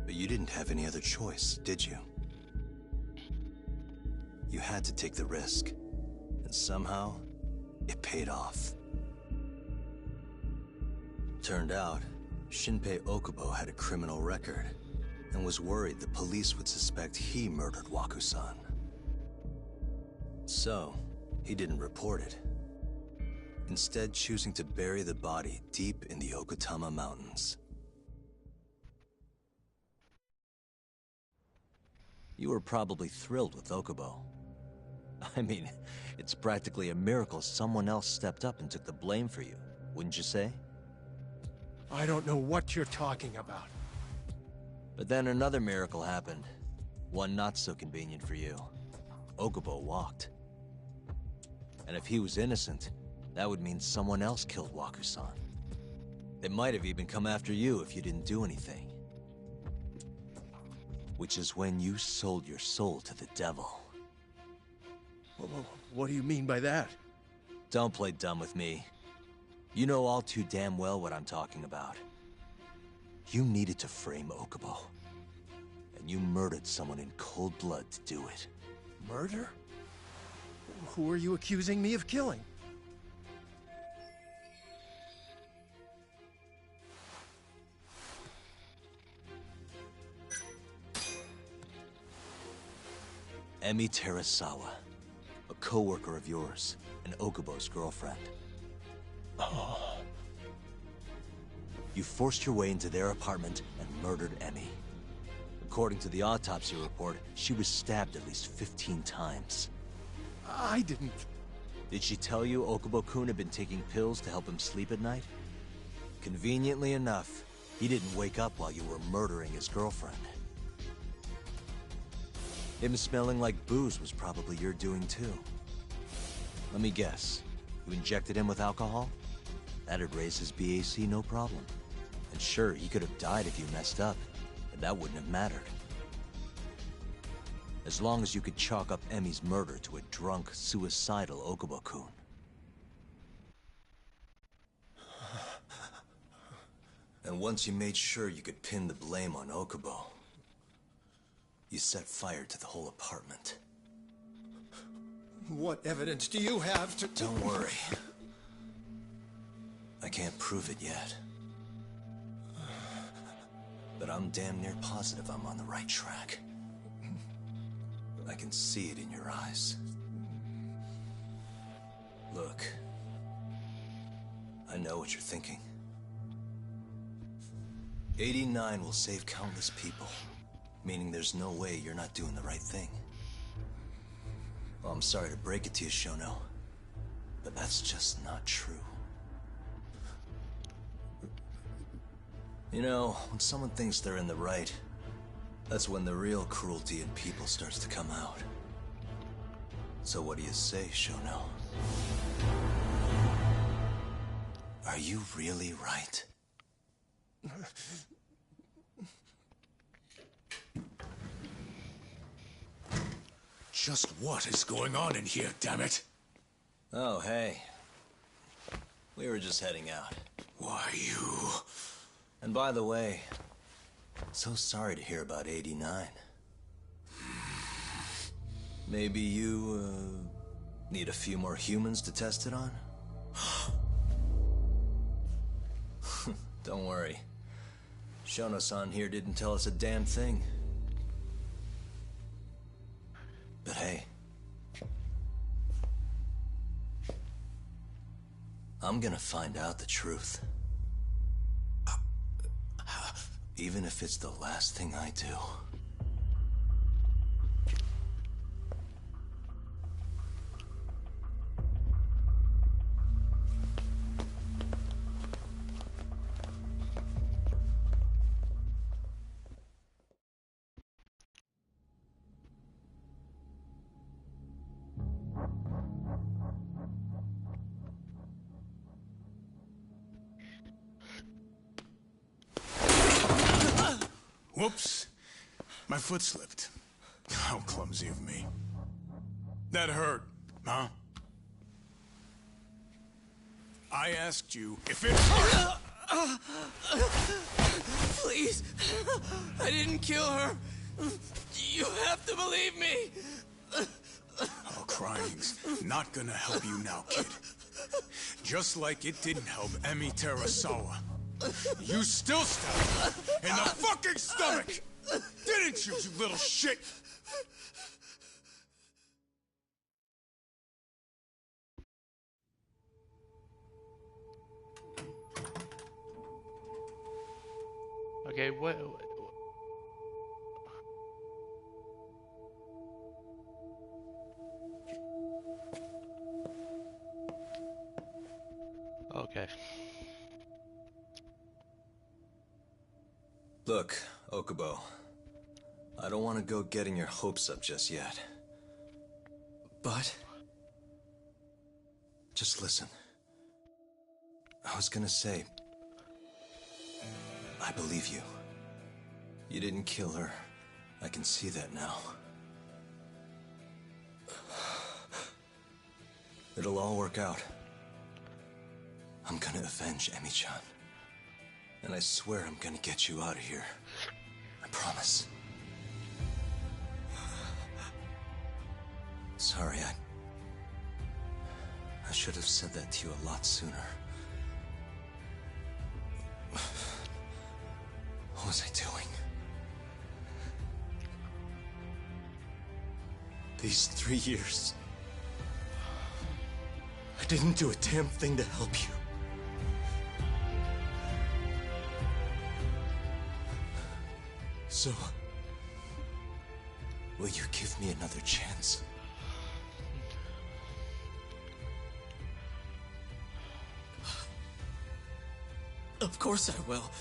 But you didn't have any other choice, did you? You had to take the risk. And somehow, it paid off. Turned out, Shinpei Okubo had a criminal record, and was worried the police would suspect he murdered Wakusan. So, he didn't report it. Instead, choosing to bury the body deep in the Okutama Mountains. You were probably thrilled with Okubo. I mean, it's practically a miracle someone else stepped up and took the blame for you, wouldn't you say?
I don't know what you're talking about.
But then another miracle happened. One not so convenient for you. Okubo walked. And if he was innocent, that would mean someone else killed Wakusan. They might have even come after you if you didn't do anything. Which is when you sold your soul to the devil.
What do you mean by that?
Don't play dumb with me. You know all too damn well what I'm talking about. You needed to frame Okubo. And you murdered someone in cold blood to do it.
Murder? Who are you accusing me of killing?
Emi Terasawa, a co-worker of yours, and Okubo's girlfriend.
Oh.
You forced your way into their apartment and murdered Emi. According to the autopsy report, she was stabbed at least 15 times.
I didn't.
Did she tell you Okubo-kun had been taking pills to help him sleep at night? Conveniently enough, he didn't wake up while you were murdering his girlfriend. Him smelling like booze was probably your doing too. Let me guess. You injected him with alcohol? That'd raise his BAC no problem. And sure, he could have died if you messed up, but that wouldn't have mattered. As long as you could chalk up Emi's murder to a drunk, suicidal Okubo-kun. And once you made sure you could pin the blame on Okubo, you set fire to the whole apartment.
What evidence do you have to...
Don't worry. I can't prove it yet. But I'm damn near positive I'm on the right track. I can see it in your eyes. Look. I know what you're thinking. 89 will save countless people. Meaning there's no way you're not doing the right thing. Well, I'm sorry to break it to you, Shono, but that's just not true. You know, when someone thinks they're in the right, that's when the real cruelty in people starts to come out. So what do you say, Shono? Are you really right?
Just what is going on in here, damn it?
Oh, hey. We were just heading out.
Why, you...
And by the way, so sorry to hear about 89. Maybe you, Need a few more humans to test it on? Don't worry. Shono-san here didn't tell us a damn thing. But hey, I'm gonna find out the truth. Even if it's the last thing I do.
Whoops. My foot slipped. How clumsy of me. That hurt, huh? I asked you if it hurt.
Please. I didn't kill her. You have to believe me.
Oh, crying's not gonna help you now, kid. Just like it didn't help Emi Terasawa. You still stabbed her in the fucking stomach! Didn't you, you little shit?
Okay, what? Okay.
Look, Okubo. I don't want to go getting your hopes up just yet. But... just listen. I was gonna say... I believe you. You didn't kill her. I can see that now. It'll all work out. I'm gonna avenge Emi-chan. And I swear I'm gonna get you out of here. I promise. Sorry, I should have said that to you a lot sooner. What was I doing? These 3 years, I didn't do a damn thing to help you. So, will you give me another chance?
Of course I will.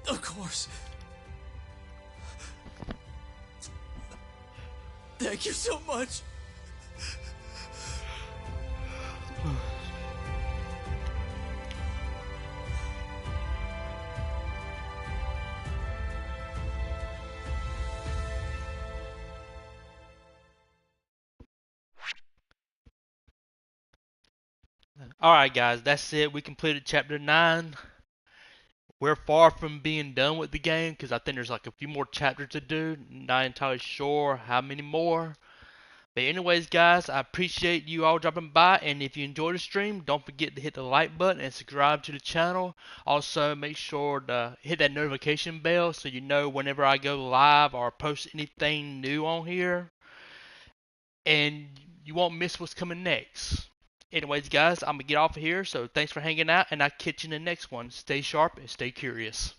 Of course. Thank you so much.
Alright guys, that's it. We completed chapter 9. We're far from being done with the game because I think there's like a few more chapters to do. Not entirely sure how many more. But anyways guys, I appreciate you all dropping by, and if you enjoyed the stream, don't forget to hit the like button and subscribe to the channel. Also make sure to hit that notification bell so you know whenever I go live or post anything new on here. And you won't miss what's coming next. Anyways, guys, I'm going to get off of here, so thanks for hanging out, and I'll catch you in the next one. Stay sharp and stay curious.